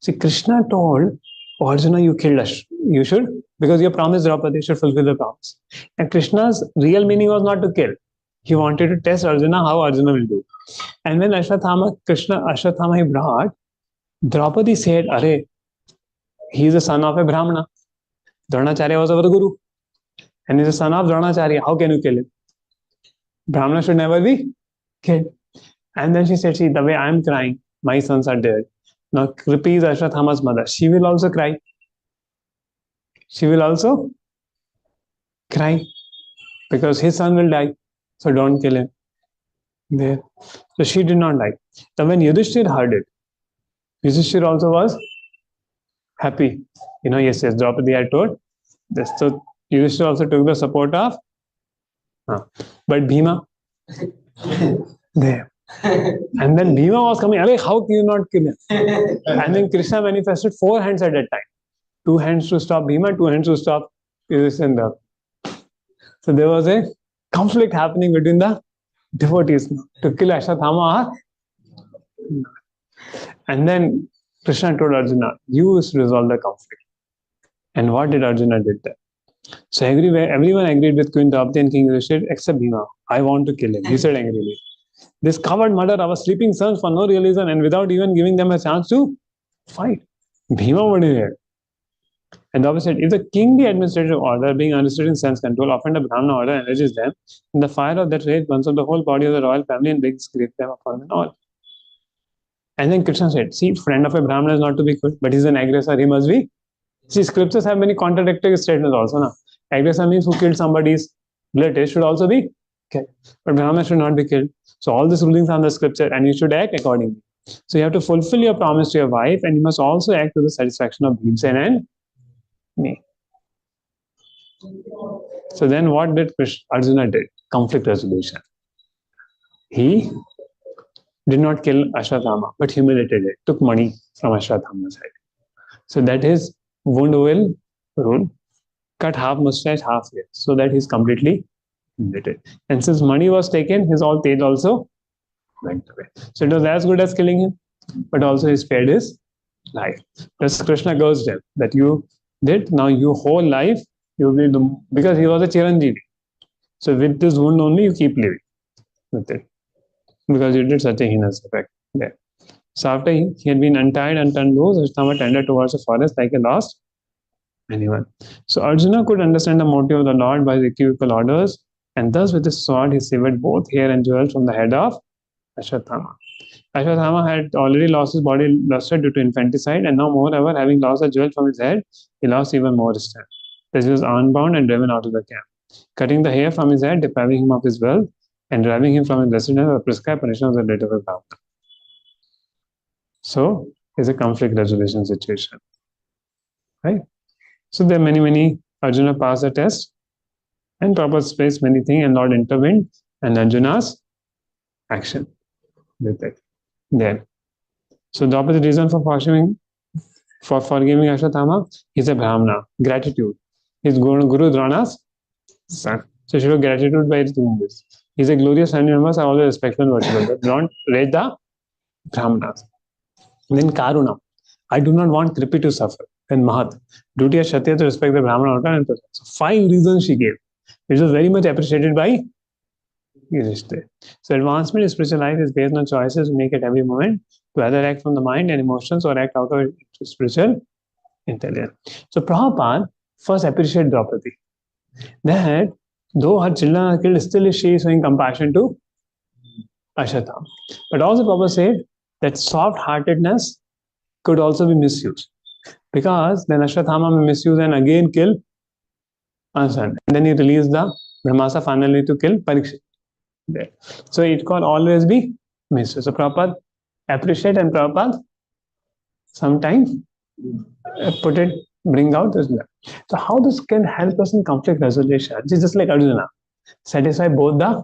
See, Krishna told Arjuna, you killed Ashwathama. You should, because you promised Draupadi, you should fulfill the promise. And Krishna's real meaning was not to kill. He wanted to test Arjuna how Arjuna will do. And when Ashwathama he brought, Draupadi said, Arey, he is the son of a Brahmana. Dronacharya was our guru. And he is the son of Dronacharya. How can you kill him? Brahmana should never be killed. And then she said, see, the way I am crying, my sons are dead. Now Kripi is Ashwathama's mother. She will also cry. She will also cry because his son will die. So don't kill him. There. So she did not like. So when Yudhishthir heard it, Yudhishthir also was happy. Yes, Draupadi had told this. So Yudhishthir also took the support of. But Bhima, there. And then Bhima was coming, how can you not kill him? And then Krishna manifested 4 hands at that time. 2 hands to stop Bhima, 2 hands to stop Yudhishthir. So there was a conflict happening between the devotees to kill Ashwathama. And then Krishna told Arjuna, you resolve the conflict. And what did Arjuna did there? So everyone agreed with Queen Draupadi and King Yudhishthir except Bhima. I want to kill him. He said angrily. This coward murdered our sleeping sons for no real reason and without even giving them a chance to fight. Bhima would hear. And Draupadi said, if the kingly administrative order, being understood in sense control, offend a Brahmana order and enrages them, and the fire of that rage burns up the whole body of the royal family and brings grief them upon them all. And then Krishna said, see, friend of a Brahmana is not to be killed, but he's an aggressor, he must be. See, scriptures have many contradictory statements also. Now, aggressor means who killed somebody's relative should also be killed, but Brahmana should not be killed. So all these rulings are in the scripture and you should act accordingly. So you have to fulfill your promise to your wife and you must also act to the satisfaction of Bhimsen and me. So then what did Arjuna did? Conflict resolution. He did not kill Ashwathama, but humiliated it, took money from Ashwathama's head. So that his wound will rule, cut half mustache, half hair, so that he's completely humiliated. And since money was taken, his all tej also went away. So it was as good as killing him, but also he spared his life. Thus Krishna goes there, that you did, now your whole life, you will, because he was a Chiranjeevi. So with this wound only, you keep living with it. Because you did such a heinous effect there. So after he had been untied and turned loose, Ashwatthama tended towards the forest like a lost anyone. So Arjuna could understand the motive of the Lord by the equivocal orders, and thus with his sword he severed both hair and jewels from the head of Ashwatthama. Ashwatthama had already lost his body luster due to infanticide, and now moreover, having lost a jewel from his head, he lost even more strength. Thus he was unbound and driven out of the camp, cutting the hair from his head, depriving him of his wealth, and driving him from his residence, the prescribed punishment of the death of a Brahmana. So it's a conflict resolution situation, right? So there are many, Arjuna passed the test and Prabhupada faced many things and Lord intervened and Arjuna's action with it there. So the opposite reason for forgiving Ashwatthama is a Brahmana, gratitude. His Guru Drona's son. So show gratitude by doing this. He's a glorious family members are always respectful and worshipful, but don't rate the Brahmanas. Then Karuna. I do not want Kripi to suffer. Then Mahat. Duty as Kshatriya to respect the Brahmana and Prajha. So 5 reasons she gave, which was very much appreciated by Yudhishthira. So advancement in spiritual life is based on choices we make at every moment to either act from the mind and emotions or act out of spiritual intelligence. So Prabhupada first appreciated Draupadi. That though her children are killed, still she is showing compassion to Ashwatthama. But also Prabhupada said that soft-heartedness could also be misused. Because then Ashwatthama may misuse and again kill Ansan. And then he released the Brahmasa finally to kill Parikshit. There. So it can always be misused. So Prabhupada appreciate and Prabhupada sometimes bring out this. So how this can help us in conflict resolution? It's just like Arjuna. Satisfy both the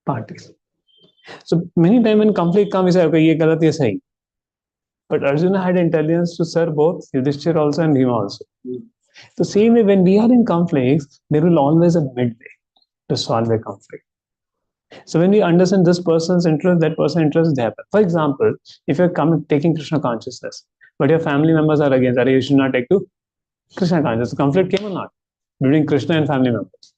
parties. So many times when conflict comes, we say, okay, ye galat, ye sahi. But Arjuna had intelligence to serve both Yudhishthira also and Bhima also. The same way when we are in conflicts, there will always a midway to solve a conflict. So when we understand this person's interest, that person's interest, they happen. For example, if you're taking Krishna consciousness, but your family members are against, you should not take to Krishna consciousness. The conflict came or not between Krishna and family members.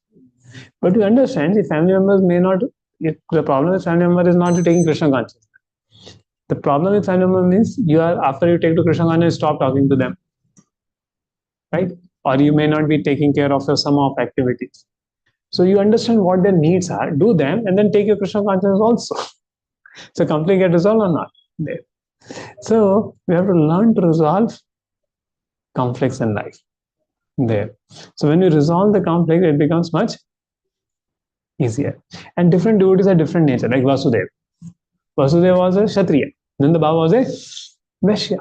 But you understand, the family members may not. The problem with family member is not to taking Krishna consciousness. The problem with family member means you are after you take to Krishna consciousness, stop talking to them, right? Or you may not be taking care of some of activities. So you understand what their needs are, do them, and then take your Krishna consciousness also. So conflict get resolved or not? There. So we have to learn to resolve conflicts in life. There. So when we resolve the conflict, it becomes much easier. And different devotees are different nature, like Vasudeva. Vasudeva was a Kshatriya. Nanda Baba was a Vaishya.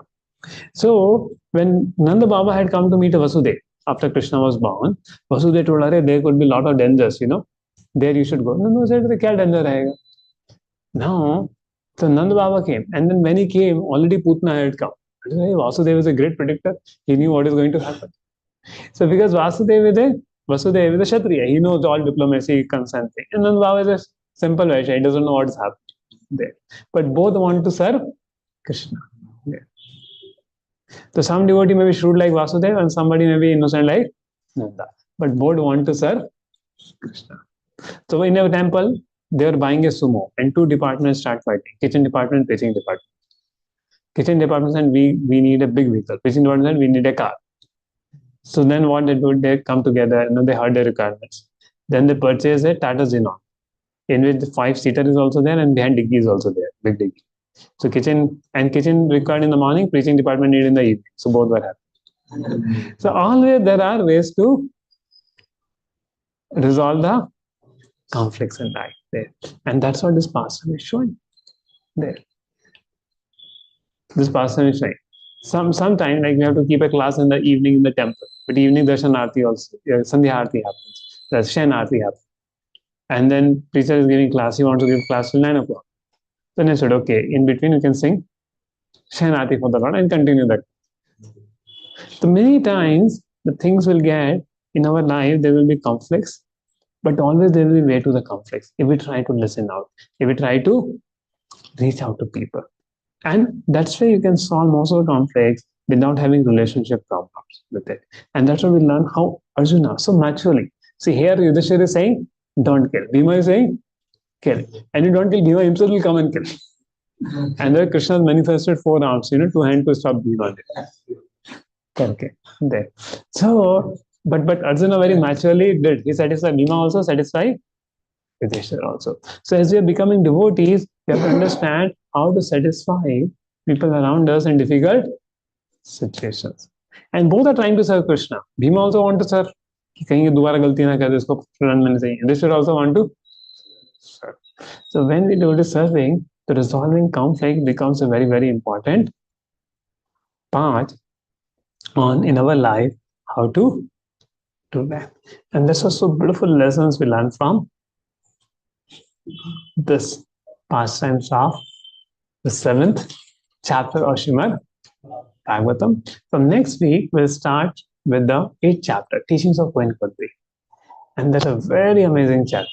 So when Nanda Baba had come to meet Vasudeva after Krishna was born, Vasudeva told her, there could be a lot of dangers, there you should go. Nanda said, kya danger rahega? Now, so Nanda Baba came, and then when he came, already Putna had come. Vasudeva is a great predictor. He knew what is going to happen. So because Vasudeva is a Kshatriya, he knows all diplomacy, consent thing. And Nanda Baba is a simple Vaishya, he doesn't know what is happening there. But both want to serve Krishna. There. So some devotee may be shrewd like Vasudeva and somebody may be innocent like Nanda. But both want to serve Krishna. So in a temple, they are buying a sumo and 2 departments start fighting. Kitchen department, preaching department. Kitchen department said, we need a big vehicle. Preaching department said, we need a car. So then what they do, they come together and they heard their requirements. Then they purchase a Tata Xenon, in which the 5-seater is also there and behind dicky is also there, big dicky. So kitchen required in the morning, preaching department need in the evening. So both were happy. So always there are ways to resolve the conflicts in life there. And that's what this pastor is showing there. This pastor is showing. Sometime like we have to keep a class in the evening in the temple. But evening darshan aarti also, sandhya aarti happens. Darshan aarti happens. And then preacher is giving class, he wants to give class till 9 o'clock. Then I said, okay, in between you can sing Shahnati for the Lord and continue that. So many times the things will get in our life, there will be conflicts, but always there will be way to the conflicts if we try to listen out, if we try to reach out to people. And that's where you can solve most of the conflicts without having relationship problems with it. And that's why we learn how Arjuna, so naturally. See here Yudhishthira is saying, don't kill. Bhima is saying, kill. And you don't kill, Bhima himself will come and kill. And there Krishna manifested 4 arms, 2 hands to stop Bhima. Okay, there. So, but Arjuna very naturally did. He satisfied Bhima also, satisfied Yudhishthira also. So as we are becoming devotees, we have to understand how to satisfy people around us in difficult situations. And both are trying to serve Krishna. Bhima also want to serve. This should also want to serve. So when we do the serving, the resolving conflict becomes a very, very important part in our life, how to do that. And this was so beautiful lessons we learned from this pastimes of the 7th chapter of Srimad Bhagavatam. From next week, we'll start with the 8th chapter, Teachings of Queen Kadri. And that's a very amazing chapter.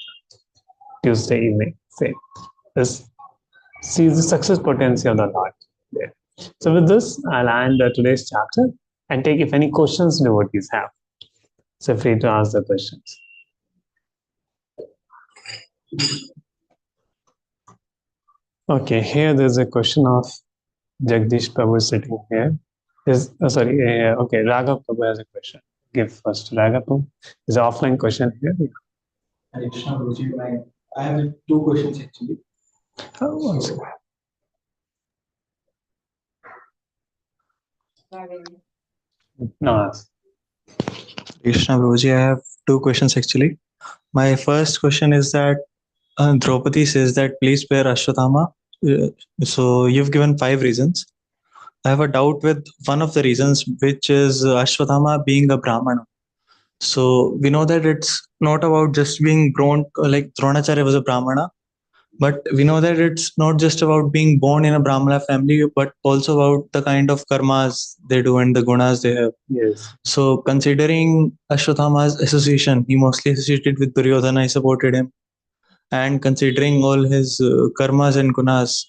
Tuesday evening, say, this sees the success potential a lot there. So with this, I'll end today's chapter and take if any questions devotees have. So free to ask the questions. Okay, here there's a question of Jagdish Prabhu sitting here. Okay, Raghav Prabhu has a question. Give first to Raghav Prabhu. There's an offline question here. Hare Krishna, Guruji. I have two questions actually. Oh, one second. No, Krishna Guruji, I have two questions actually. My first question is that Draupadi says that please spare Ashwatthama. So you've given 5 reasons. I have a doubt with one of the reasons, which is Ashwatthama being a Brahmana. So we know that it's not about just being born, like Dronacharya was a Brahmana, but we know that it's not just about being born in a Brahmana family, but also about the kind of karmas they do and the gunas they have. yes. So considering Ashwatthama's association, he mostly associated with Duryodhana, he supported him. And considering all his karmas and gunas,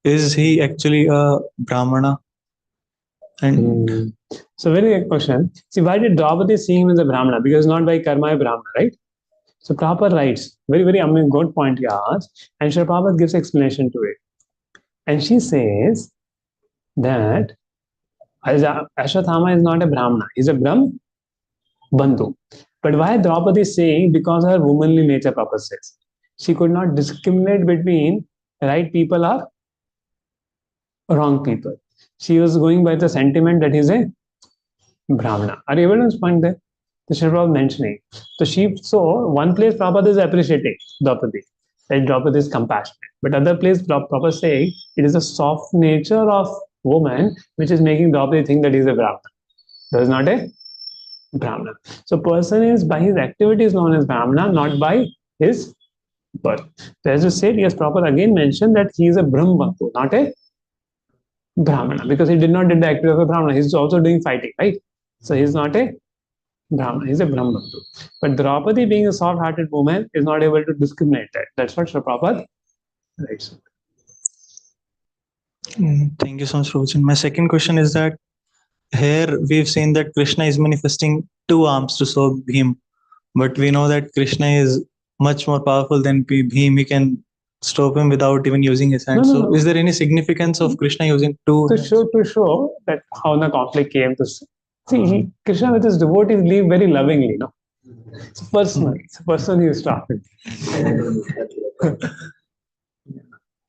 is he actually a Brahmana? And So very good question. See, why did Draupadi see him as a Brahmana? Because not by karma a Brahmana, right? So proper rights. Very, very good point you asked. And Srila Prabhupada gives explanation to it. And she says that Ashwatthama is not a Brahmana. He's a Brahm Bandhu. But why Draupadi is saying? Because her womanly nature, Prabhupada says. She could not discriminate between right people or wrong people. She was going by the sentiment that he's a Brahmana. Are you able to understand that? The Srila Prabhupada mentioning. So one place Prabhupada is appreciating Draupadi, that Draupadi is compassionate. But other place Prabhupada saying it is a soft nature of woman which is making Draupadi think that he's a Brahmana. That is not a Brahmana. So person is by his activities known as Brahmana, not by his birth. So as you said, yes, Prabhupada again mentioned that he is a Brahmabandhu, not a Brahmana, because he did not do the activity of a Brahmana. He's also doing fighting, right? So he's not a Brahmana, he's a Brahmabandhu. But Draupadi, being a soft-hearted woman, is not able to discriminate that. That's what Srila Prabhupada writes. Thank you so much, Prabhuji. My second question is that here we've seen that Krishna is manifesting 2 arms to serve Bhim, but we know that Krishna is much more powerful than Bhim. He can stop him without even using his hands. So is there any significance of Krishna using 2 hands? To show that how the conflict came to see, Krishna with his devotees live very lovingly, no? It's personal. It's a personal you start.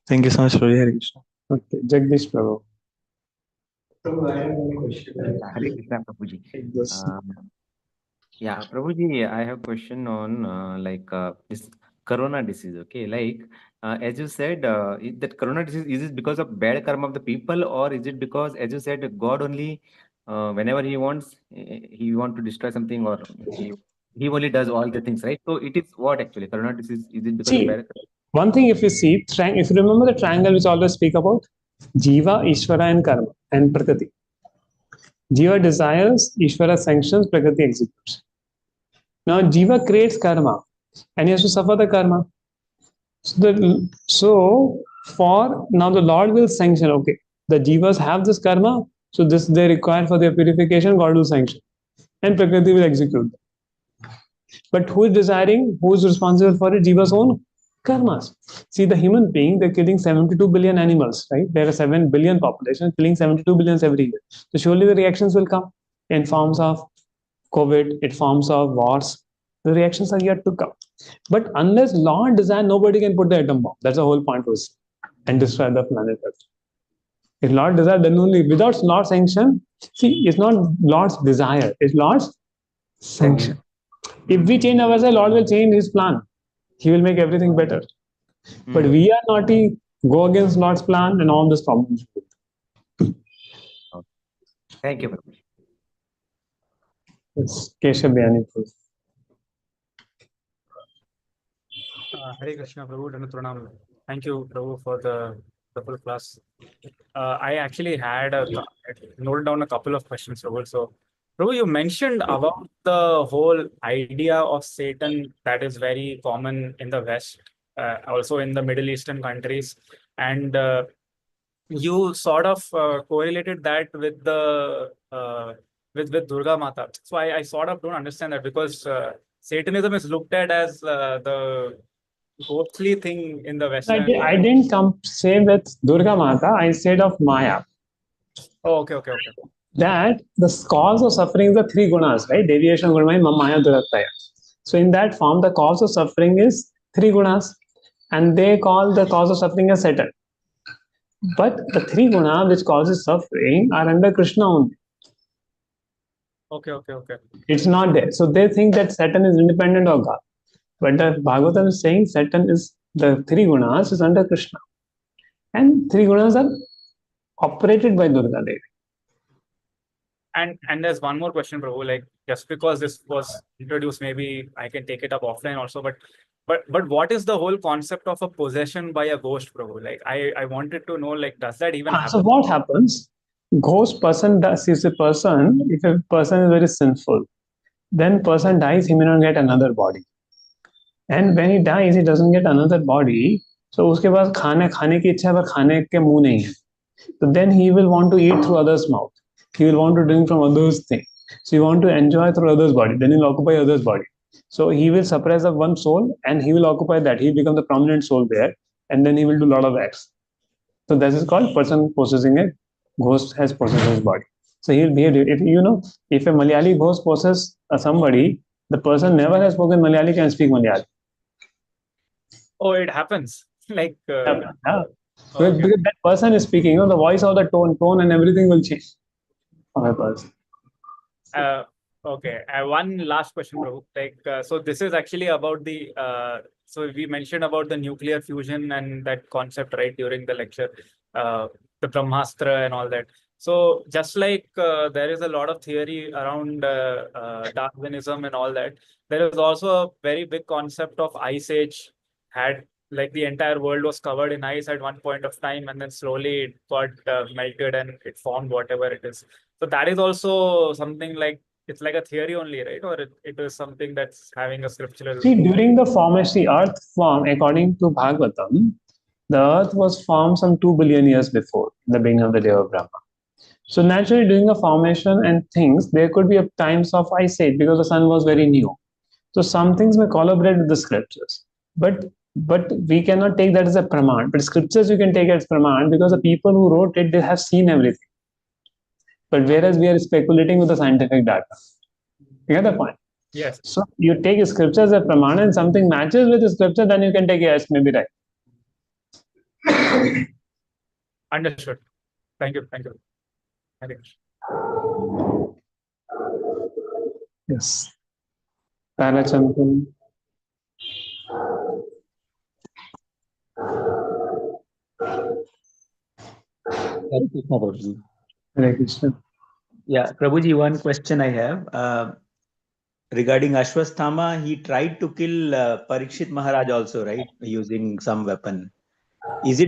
Thank you so much, Hare Krishna. Okay, Jagdish Prabhu. Hare Krishna, Prabhuji. Yeah, Prabhuji, I have a question on this corona disease. Okay, as you said, that corona disease, is it because of bad karma of the people, or is it because, as you said, God only, whenever he wants, he want to destroy something, or he only does all the things, right? So it is what actually corona disease, is it because of bad karma? One thing, if you see, if you remember the triangle which I always speak about, Jiva, Ishvara, and Karma, and Prakriti. Jiva desires, Ishvara sanctions, Prakriti executes. Now, Jiva creates karma, and he has to suffer the karma. So now the Lord will sanction, okay, the Jivas have this karma, so this they require for their purification, God will sanction. And Prakriti will execute. But who is desiring, who is responsible for it? Jiva's own karmas. See, the human being, they're killing 72 billion animals, right? There are 7 billion population, killing 72 billions every year. So surely the reactions will come in forms of COVID, in forms of wars. The reactions are yet to come. But unless Lord desire, nobody can put the atom bomb. That's the whole point was, and destroy the planet Earth. If Lord desire, then only without Lord's sanction, see, it's not Lord's desire, it's Lord's sanction. If we change ourselves, Lord will change his plan. He will make everything better. But we are naughty, go against Lord's plan, and all these problems. Thank you, Prabhuji. It's Keshav Bhyani. Hare Krishna, Prabhu, and Pranam. Thank you, Prabhu, for the full class. I actually had noted down a couple of questions, Prabhu. So Prabhu, you mentioned about the whole idea of Satan that is very common in the West, also in the Middle Eastern countries, and you sort of correlated that with the with Durga Mata. So I sort of don't understand that, because Satanism is looked at as the ghostly thing in the Western. I didn't say with Durga Mata. I said of Maya. Oh, okay. That the cause of suffering is the three gunas, right? Deviation, Gunamaya, Maya, Durataya. So in that form, the cause of suffering is three gunas, and they call the cause of suffering as Satan. But the three guna which causes suffering are under Krishna only. Okay. It's not there. So they think that Satan is independent of God. But the Bhagavatam is saying Satan is the three gunas is under Krishna. And three gunas are operated by Durga Devi. And there's one more question, Prabhu. Like, just because this was introduced, maybe I can take it up offline also. But what is the whole concept of a possession by a ghost, Prabhu? Like, I wanted to know, like, does that even happen? So what happens? Ghost person does is a person. If a person is very sinful, then person dies, he may not get another body. And when he dies, he doesn't get another body. So उसके पास खाने की इच्छा है पर खाने के मुंह नहीं है. So then he will want to eat through others' mouth. He will want to drink from others' thing. So he want to enjoy through others' body. Then he'll occupy others' body. So he will suppress the one soul and he will occupy that. He will become the prominent soul there, and then he will do a lot of acts. So this is called person possessing a ghost has possessed his body. So he'll behave. If a Malayali ghost possesses somebody, the person never has spoken Malayali can speak Malayali. Oh, it happens. Like, Yeah. Because that person is speaking, the voice of the tone and everything will change for a person. Okay. One last question, Prabhu. Like, so this is actually about the. So we mentioned about the nuclear fusion and that concept, right, during the lecture, the Brahmastra and all that. So just like there is a lot of theory around Darwinism and all that, there is also a very big concept of Ice Age. Had like the entire world was covered in ice at one point of time, and then slowly it got melted and it formed whatever it is. So that is also something like, it's like a theory only, right? Or it is something that's having a scriptural. See, during the formation, the earth formed, according to Bhagavatam, the earth was formed some 2 billion years before the beginning of the day of Brahma. So naturally, during the formation and things, there could be times of ice age because the sun was very new. So some things may collaborate with the scriptures. But we cannot take that as a praman. But scriptures you can take as praman because the people who wrote it, they have seen everything. But whereas we are speculating with the scientific data. You get the point? Yes. So you take scriptures as praman and something matches with the scripture, then you can take yes, maybe right. Understood. Thank you. Yes. Tarachandran. Hare Krishna. Yeah, Prabhuji, one question I have. Regarding Ashwasthama, he tried to kill Parikshit Maharaj also, right? Using some weapon. Is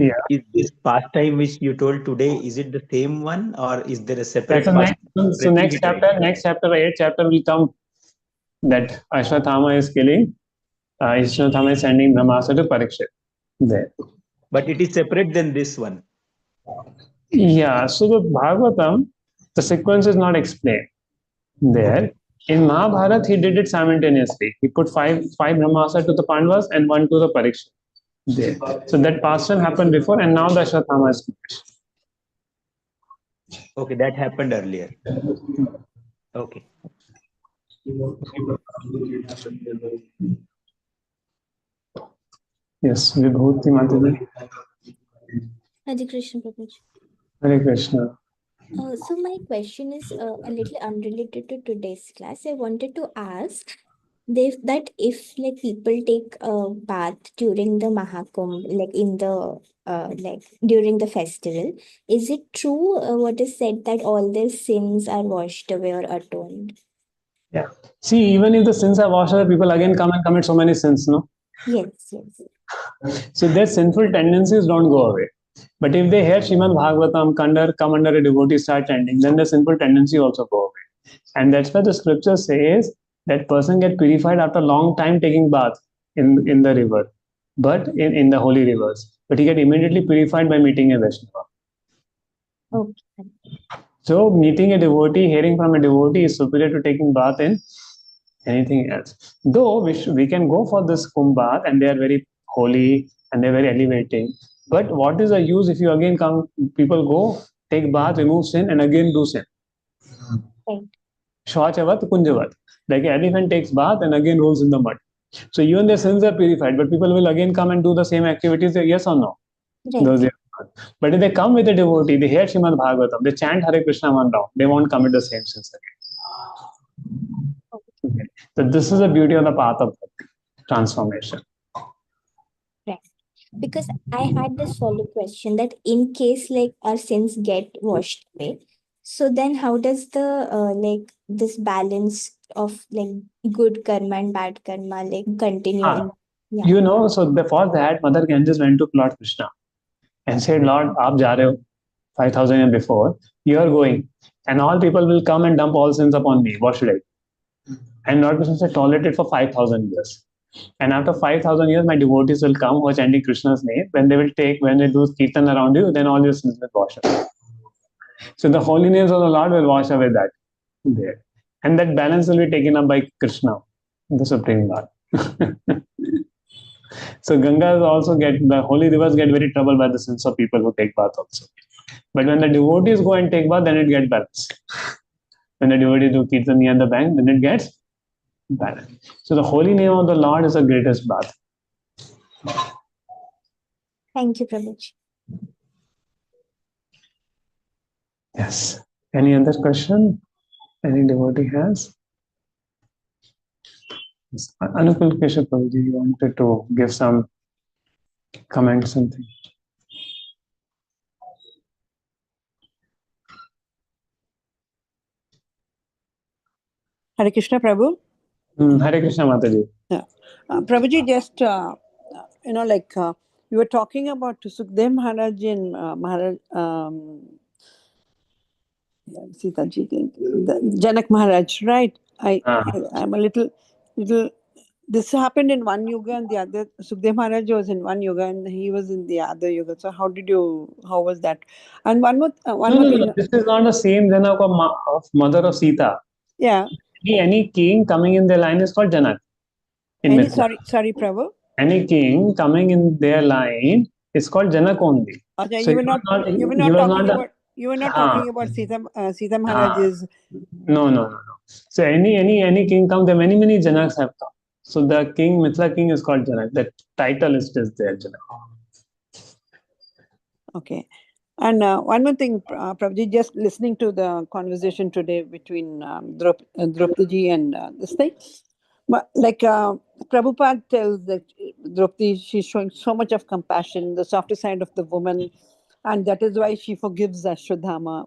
this pastime which you told today, is it the same one or is there a separate pastime? So next chapter, 8 chapter will come that Ashwatthama is killing, Ashwatthama is sending Brahmastra to Parikshit. There. But it is separate than this one. Yeah, so the Bhagavatam, the sequence is not explained there. In Mahabharata, he did it simultaneously. He put five Brahmastra to the Pandavas and one to the Parikshit. There. So that pastime happened before, and now the Ashwatthama is finished. Okay, that happened earlier. Okay. Yes, Vibhuti Mataji. Hare Krishna, Prabhuji. Hare Krishna. So my question is a little unrelated to today's class. I wanted to ask that if like people take a bath during the Mahakumbh, like in the like during the festival, is it true what is said that all their sins are washed away or atoned? Yeah. See, even if the sins are washed away, people again come and commit so many sins, no? Yes. So their sinful tendencies don't go away. But if they hear Srimad Bhagavatam, come under a devotee, start chanting, then the sinful tendency also go away. And that's why the scripture says that person get purified after a long time taking bath in the river, but in the holy rivers. But he get immediately purified by meeting a Vaishnava. Okay. So meeting a devotee, hearing from a devotee is superior to taking bath in anything else. Though we can go for this Kumbh bath and they are very holy and they're very elevating. But what is the use if you again come, people go, take bath, remove sin and again do sin? Right. Shvachavat, Kunjavat. Like an elephant takes bath and again rolls in the mud. So even their sins are purified, but people will again come and do the same activities, yes or no? Right. Those are not. But if they come with a devotee, they hear Srimad Bhagavatam, they chant Hare Krishna one round, they won't commit the same sins again. Okay. So this is the beauty of the path of transformation. Right. Because I had this follow question that in case like our sins get washed away, so then how does the like this balance of like good karma and bad karma like continue Ah, in? Yeah. you know, so before that, Mother Ganges went to Lord Krishna and said, Lord, aap ja rahe ho, 5,000 years before, you are going, and all people will come and dump all sins upon me. What should I do? And Lord Krishna said, tolerate it for 5,000 years. And after 5,000 years, my devotees will come who are chanting Krishna's name. When they do kirtan around you, then all your sins will wash away. So the holy names of the Lord will wash away that there. And that balance will be taken up by Krishna, the Supreme Lord. So Gangas also the holy rivers get very troubled by the sins of people who take bath also. But when the devotees go and take bath, then it gets balanced. When the devotees do kirtan near the bank, then it gets balanced. So the holy name of the Lord is the greatest bath. Thank you, Prabhuji. Yes. Any other question? Any devotee has? Yes. Anupal Keshav Prabhuji, you wanted to give some comment, something? Hare Krishna, Prabhu. Hare Krishna, Mataji. Yeah. Prabhuji, just, you were talking about Sukhdev Maharaj and Maharaj, Sitaji, Janak Maharaj, right? I'm a little, this happened in one yuga and the other, Sukhdev Maharaj was in one yuga and he was in the other yuga. So how was that? And one more thing. No, this is not the same Janak of mother of Sita. Yeah. Any king coming in their line is called Janak. Sorry, Prabhu. Any king coming in their line is called Janak only. Okay, So you were not talking about Sita Maharaj's. No. So any king comes, there many Janaks have come. So the king, Mithila king is called Janak. The title is just there, Janak. Okay. And one more thing, Prabhuji, just listening to the conversation today between Draupadi and this thing, like Prabhupada tells that Draupadi, she's showing so much of compassion, the softer side of the woman, and that is why she forgives Ashwadhama.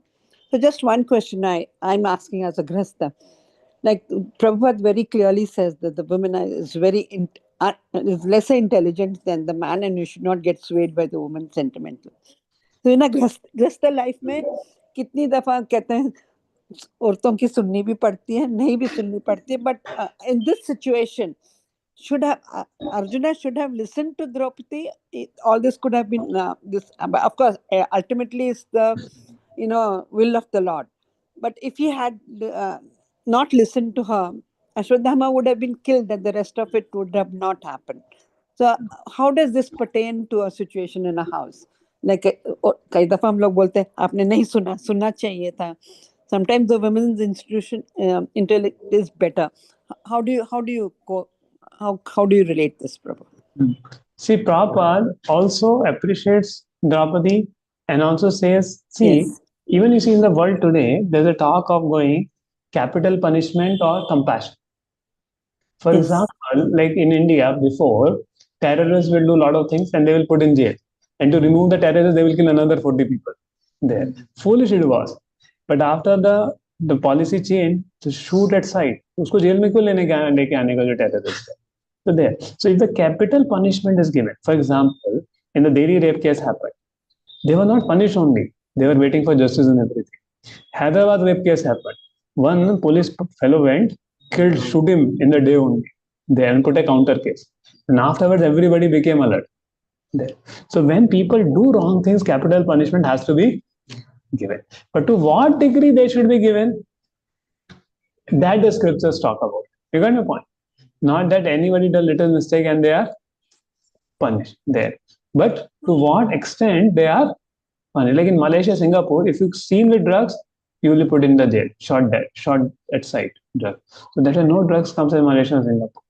So just one question I'm asking as a Grihastha. Like Prabhupada very clearly says that the woman is is lesser intelligent than the man and you should not get swayed by the woman's sentimental. तो ना गृहस्थ life में कितनी दफा कहते हैं औरतों की सुननी भी पड़ती है नहीं भी सुननी पड़ती है but in this situation Arjuna should have listened to Draupadi. All this could have been of course ultimately it's the will of the Lord, but if he had not listened to her, Ashwadhama would have been killed and the rest of it would have not happened. So how does this pertain to a situation in a house? Like कई दफा हम लोग बोलते हैं आपने नहीं सुनना चाहिए था. Sometimes the women's institution intellect is better. How do you relate this, Prabhu? See, Prabhupada also appreciates Draupadi and also says, even you see in the world today, there's a talk of going capital punishment or compassion. For example, like in India before, terrorists will do a lot of things and they will put in jail. And to remove the terrorists, they will kill another 40 people there. Foolish it was. But after the policy change, to shoot at sight, usko jail mein kyun leke aane ka jo terrorist hai? So if the capital punishment is given, for example, in the Delhi rape case happened, they were not punished only, they were waiting for justice and everything. Hyderabad rape case happened, one police fellow went, shoot him in the day only, there and put a counter case. And afterwards, everybody became alert. There. So when people do wrong things, capital punishment has to be given. But to what degree they should be given, that the scriptures talk about. You got my point? Not that anybody does little mistake and they are punished there. But to what extent they are punished. Like in Malaysia, Singapore, if you've seen with drugs, you will be put in the jail, shot dead, shot at sight, drug. So there are no drugs comes in Malaysia and Singapore.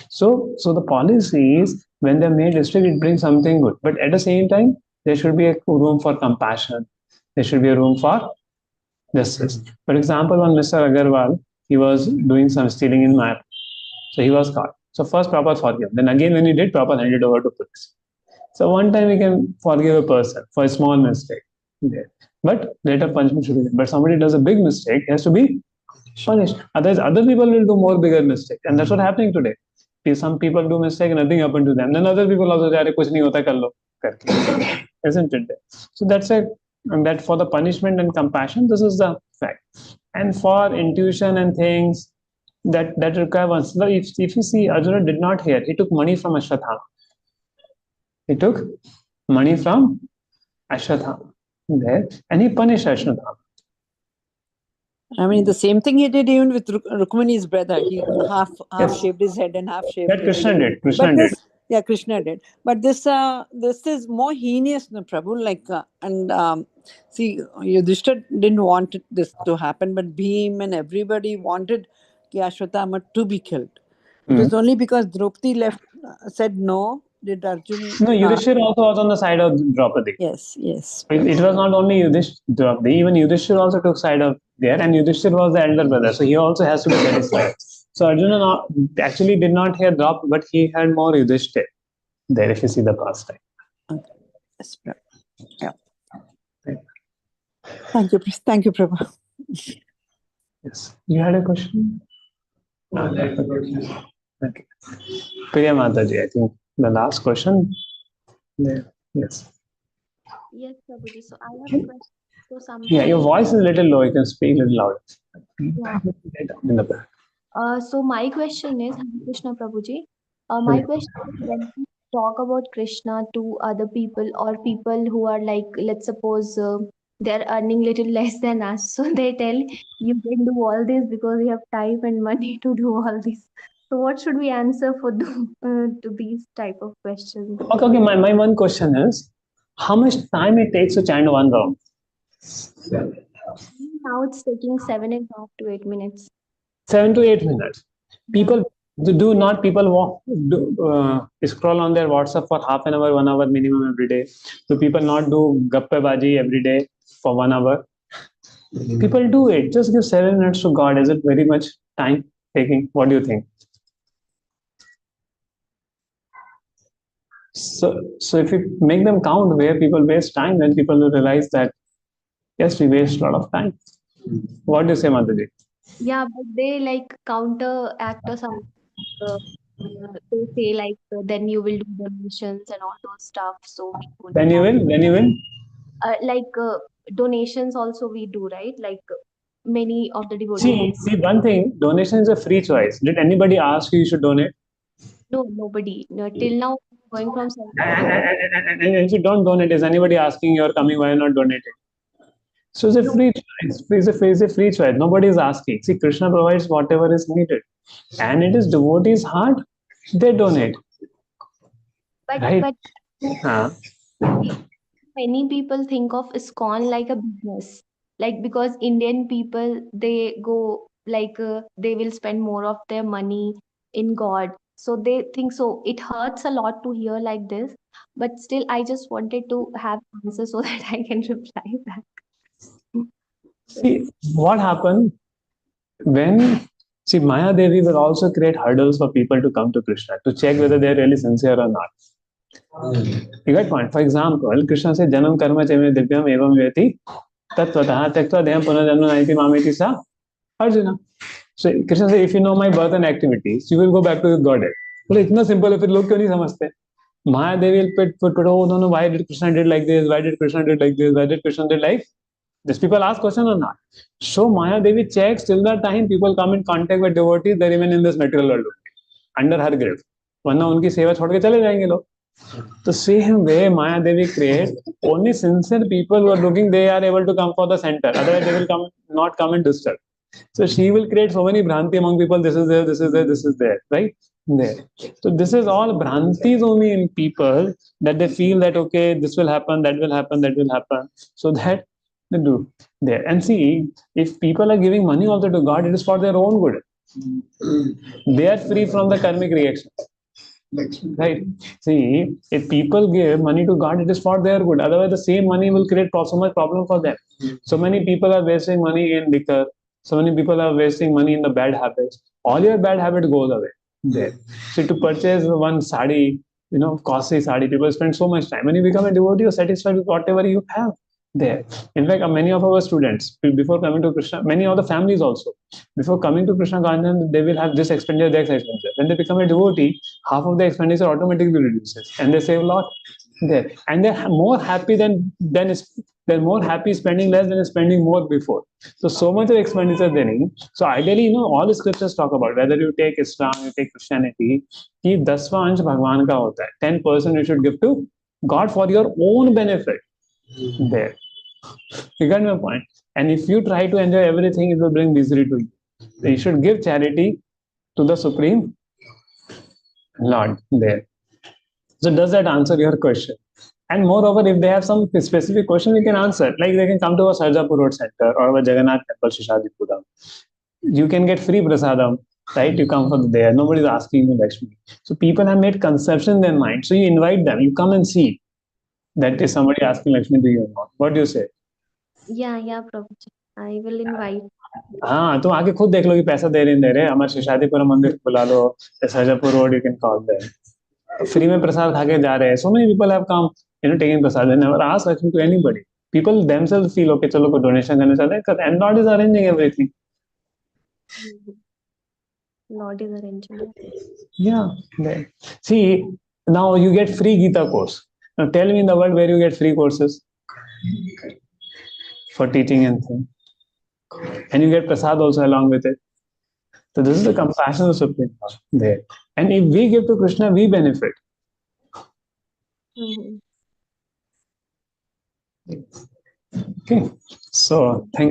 So the policy is when they're made strict, it brings something good. But at the same time, there should be a room for compassion. There should be a room for justice. For example, when Mr. Agarwal, he was doing some stealing in map. So he was caught. So first Prabhupada forgive. Then again when he did, Prabhupada handed over to police. So one time we can forgive a person for a small mistake. But later punishment should be given. But somebody does a big mistake, he has to be punished. Otherwise, other people will do more bigger mistake. And that's what's happening today. Some people do mistake, nothing happened to them. Then other people also say, kuch nahi hota, kar lo. Isn't it? So that's a, and that for the punishment and compassion, this is the fact. And for intuition and things that require one. So if you see, Arjuna did not hear. He took money from Ashwatthama. He took money from Ashwatthama there, and he punished Ashwatthama. I mean, the same thing he did even with Rukmani's brother. He half shaved his head and half shaved. That Krishna did. Yeah, Krishna did. But this is more heinous, no, Prabhu. Like, see, Yudhishthira didn't want this to happen, but Bhim and everybody wanted Ashwatthama to be killed. It was only because Draupadi said no. Did Arjun? No, Yudhishthira also was on the side of Draupadi. Yes. It was not only Yudhishthira. Even Yudhishthira also took side of there, and Yudhishthira was the elder brother, so he also has to be satisfied. So Arjuna actually did not hear Draupadi, but he had more Yudhishthira there. If you see the past time. Okay. Yes, yeah. Thank you, Prabhu. Yes, you had a question. Okay. Priya Mataji, I think the last question. There. Yes. Yes, Prabhuji. So I have a question. So sometimes, Yeah, your voice is a little low. You can speak a little louder. Yeah. In the back. So my question is, Hare Krishna Prabhuji. My question is, when we talk about Krishna to other people or people who are like, let's suppose they're earning little less than us, so they tell you can do all this because you have time and money to do all this. So what should we answer for to these type of questions? Okay. My one question is, how much time it takes to chant one round? Now it's taking 7.5 to 8 minutes. 7 to 8 minutes. People scroll on their WhatsApp for half an hour, 1 hour minimum every day. Do people not do gappebaji every day for 1 hour? People do it. Just give 7 minutes to God. Is it very much time taking? What do you think? So if you make them count where people waste time, then people will realize that yes, we waste a lot of time. What do you say, Mataji? Yeah, but they like counteract or something. They say like then you will do donations and all those stuff. So we don't Then you will. Donations also we do, right? Like many of the devotees. See, one thing, donation is a free choice. Did anybody ask you should donate? No, nobody. No, till now, going from And if you don't donate, is anybody asking you're coming, why not donating? So it's a free choice. It's a free choice. Nobody is asking. See, Krishna provides whatever is needed. And it is devotees' heart, they donate. But many people think of ISKCON like a business. Like because Indian people, they go like they will spend more of their money in God. So they think so. It hurts a lot to hear like this. But still, I just wanted to have answers so that I can reply back. See, what happened when, Maya Devi will also create hurdles for people to come to Krishna, to check whether they're really sincere or not. You got point? For example, Krishna says, Janam karma chame divyam evam veti tattvataha tyaktva deham punajanma naiti mameti sa Arjuna. So Krishna says, if you know my birth and activities, you will go back to the Godhead. Well, it's not simple. If लोग क्यों नहीं समझते? Maya Devi will put, oh no, why did Krishna did like this? Why did Krishna did like this? Why did Krishna did like These people ask question or not? So Maya Devi checks till the time people come in contact with devotees, they remain in this material world under her grip. वरना उनकी सेवा छोड़ के चले जाएंगे लोग. The same way Maya Devi creates only sincere people who are looking, they are able to come for the center. Otherwise, they will not come and disturb. So she will create so many bhranti among people. This is there, this is there, this is there, right? There. So this is all bhrantis only in people, that they feel that okay, this will happen, that will happen, that will happen. So that they do there. And see, if people are giving money also to God, it is for their own good. They are free from the karmic reaction. Right. See, if people give money to God, it is for their good. Otherwise, the same money will create so much problem for them. So many people are wasting money in liquor. So many people are wasting money in the bad habits. All your bad habit goes away there. So to purchase one sari, costly sari, people spend so much time. When you become a devotee, you're satisfied with whatever you have there. In fact, many of our students, before coming to Krishna, many of the families also, before coming to Krishna consciousness, they will have this expenditure, that expenditure. When they become a devotee, half of the expenditure automatically reduces, and they save a lot there. And they're more happy they're more happy spending less than spending more before. So much of expenditure they need. So ideally, all the scriptures talk about, whether you take Islam, you take Christianity, कि 10वां अंश भगवान का होता है. 10% you should give to God for your own benefit. There. You got my point? And if you try to enjoy everything, it will bring misery to you. So you should give charity to the Supreme Lord there. So does that answer your question? And moreover, if they have some specific question, you can answer. Like they can come to our Sarjapur Road Center or our Jagannath Temple, Shishadipuram. You can get free prasadam, right? You come from there. Nobody is asking you Lakshmi. So people have made conception in their mind. So you invite them. You come and see. That is somebody asking Lakshmi to you or not. What do you say? Yeah, Prabhuji. I will invite. हाँ, तुम आके खुद देख लो कि पैसा दे रहे हमारे शिशादीपुरम मंदिर बुला लो, Sarjapur road, you can call them. Free में प्रसाद खा के जा रहे हैं. So many people have come, taking prasad. They never ask Lakshmi to anybody. People themselves feel okay, चलो कोई donation करना चाहते हैं, and Lord is arranging everything. Lord is arranging. Yeah. See, now you get free Gita course. Now tell me in the world where you get free courses for teaching and things. And you get prasad also along with it. So this is the compassion of Supreme Lord there. And if we give to Krishna, we benefit. Okay. So thank you.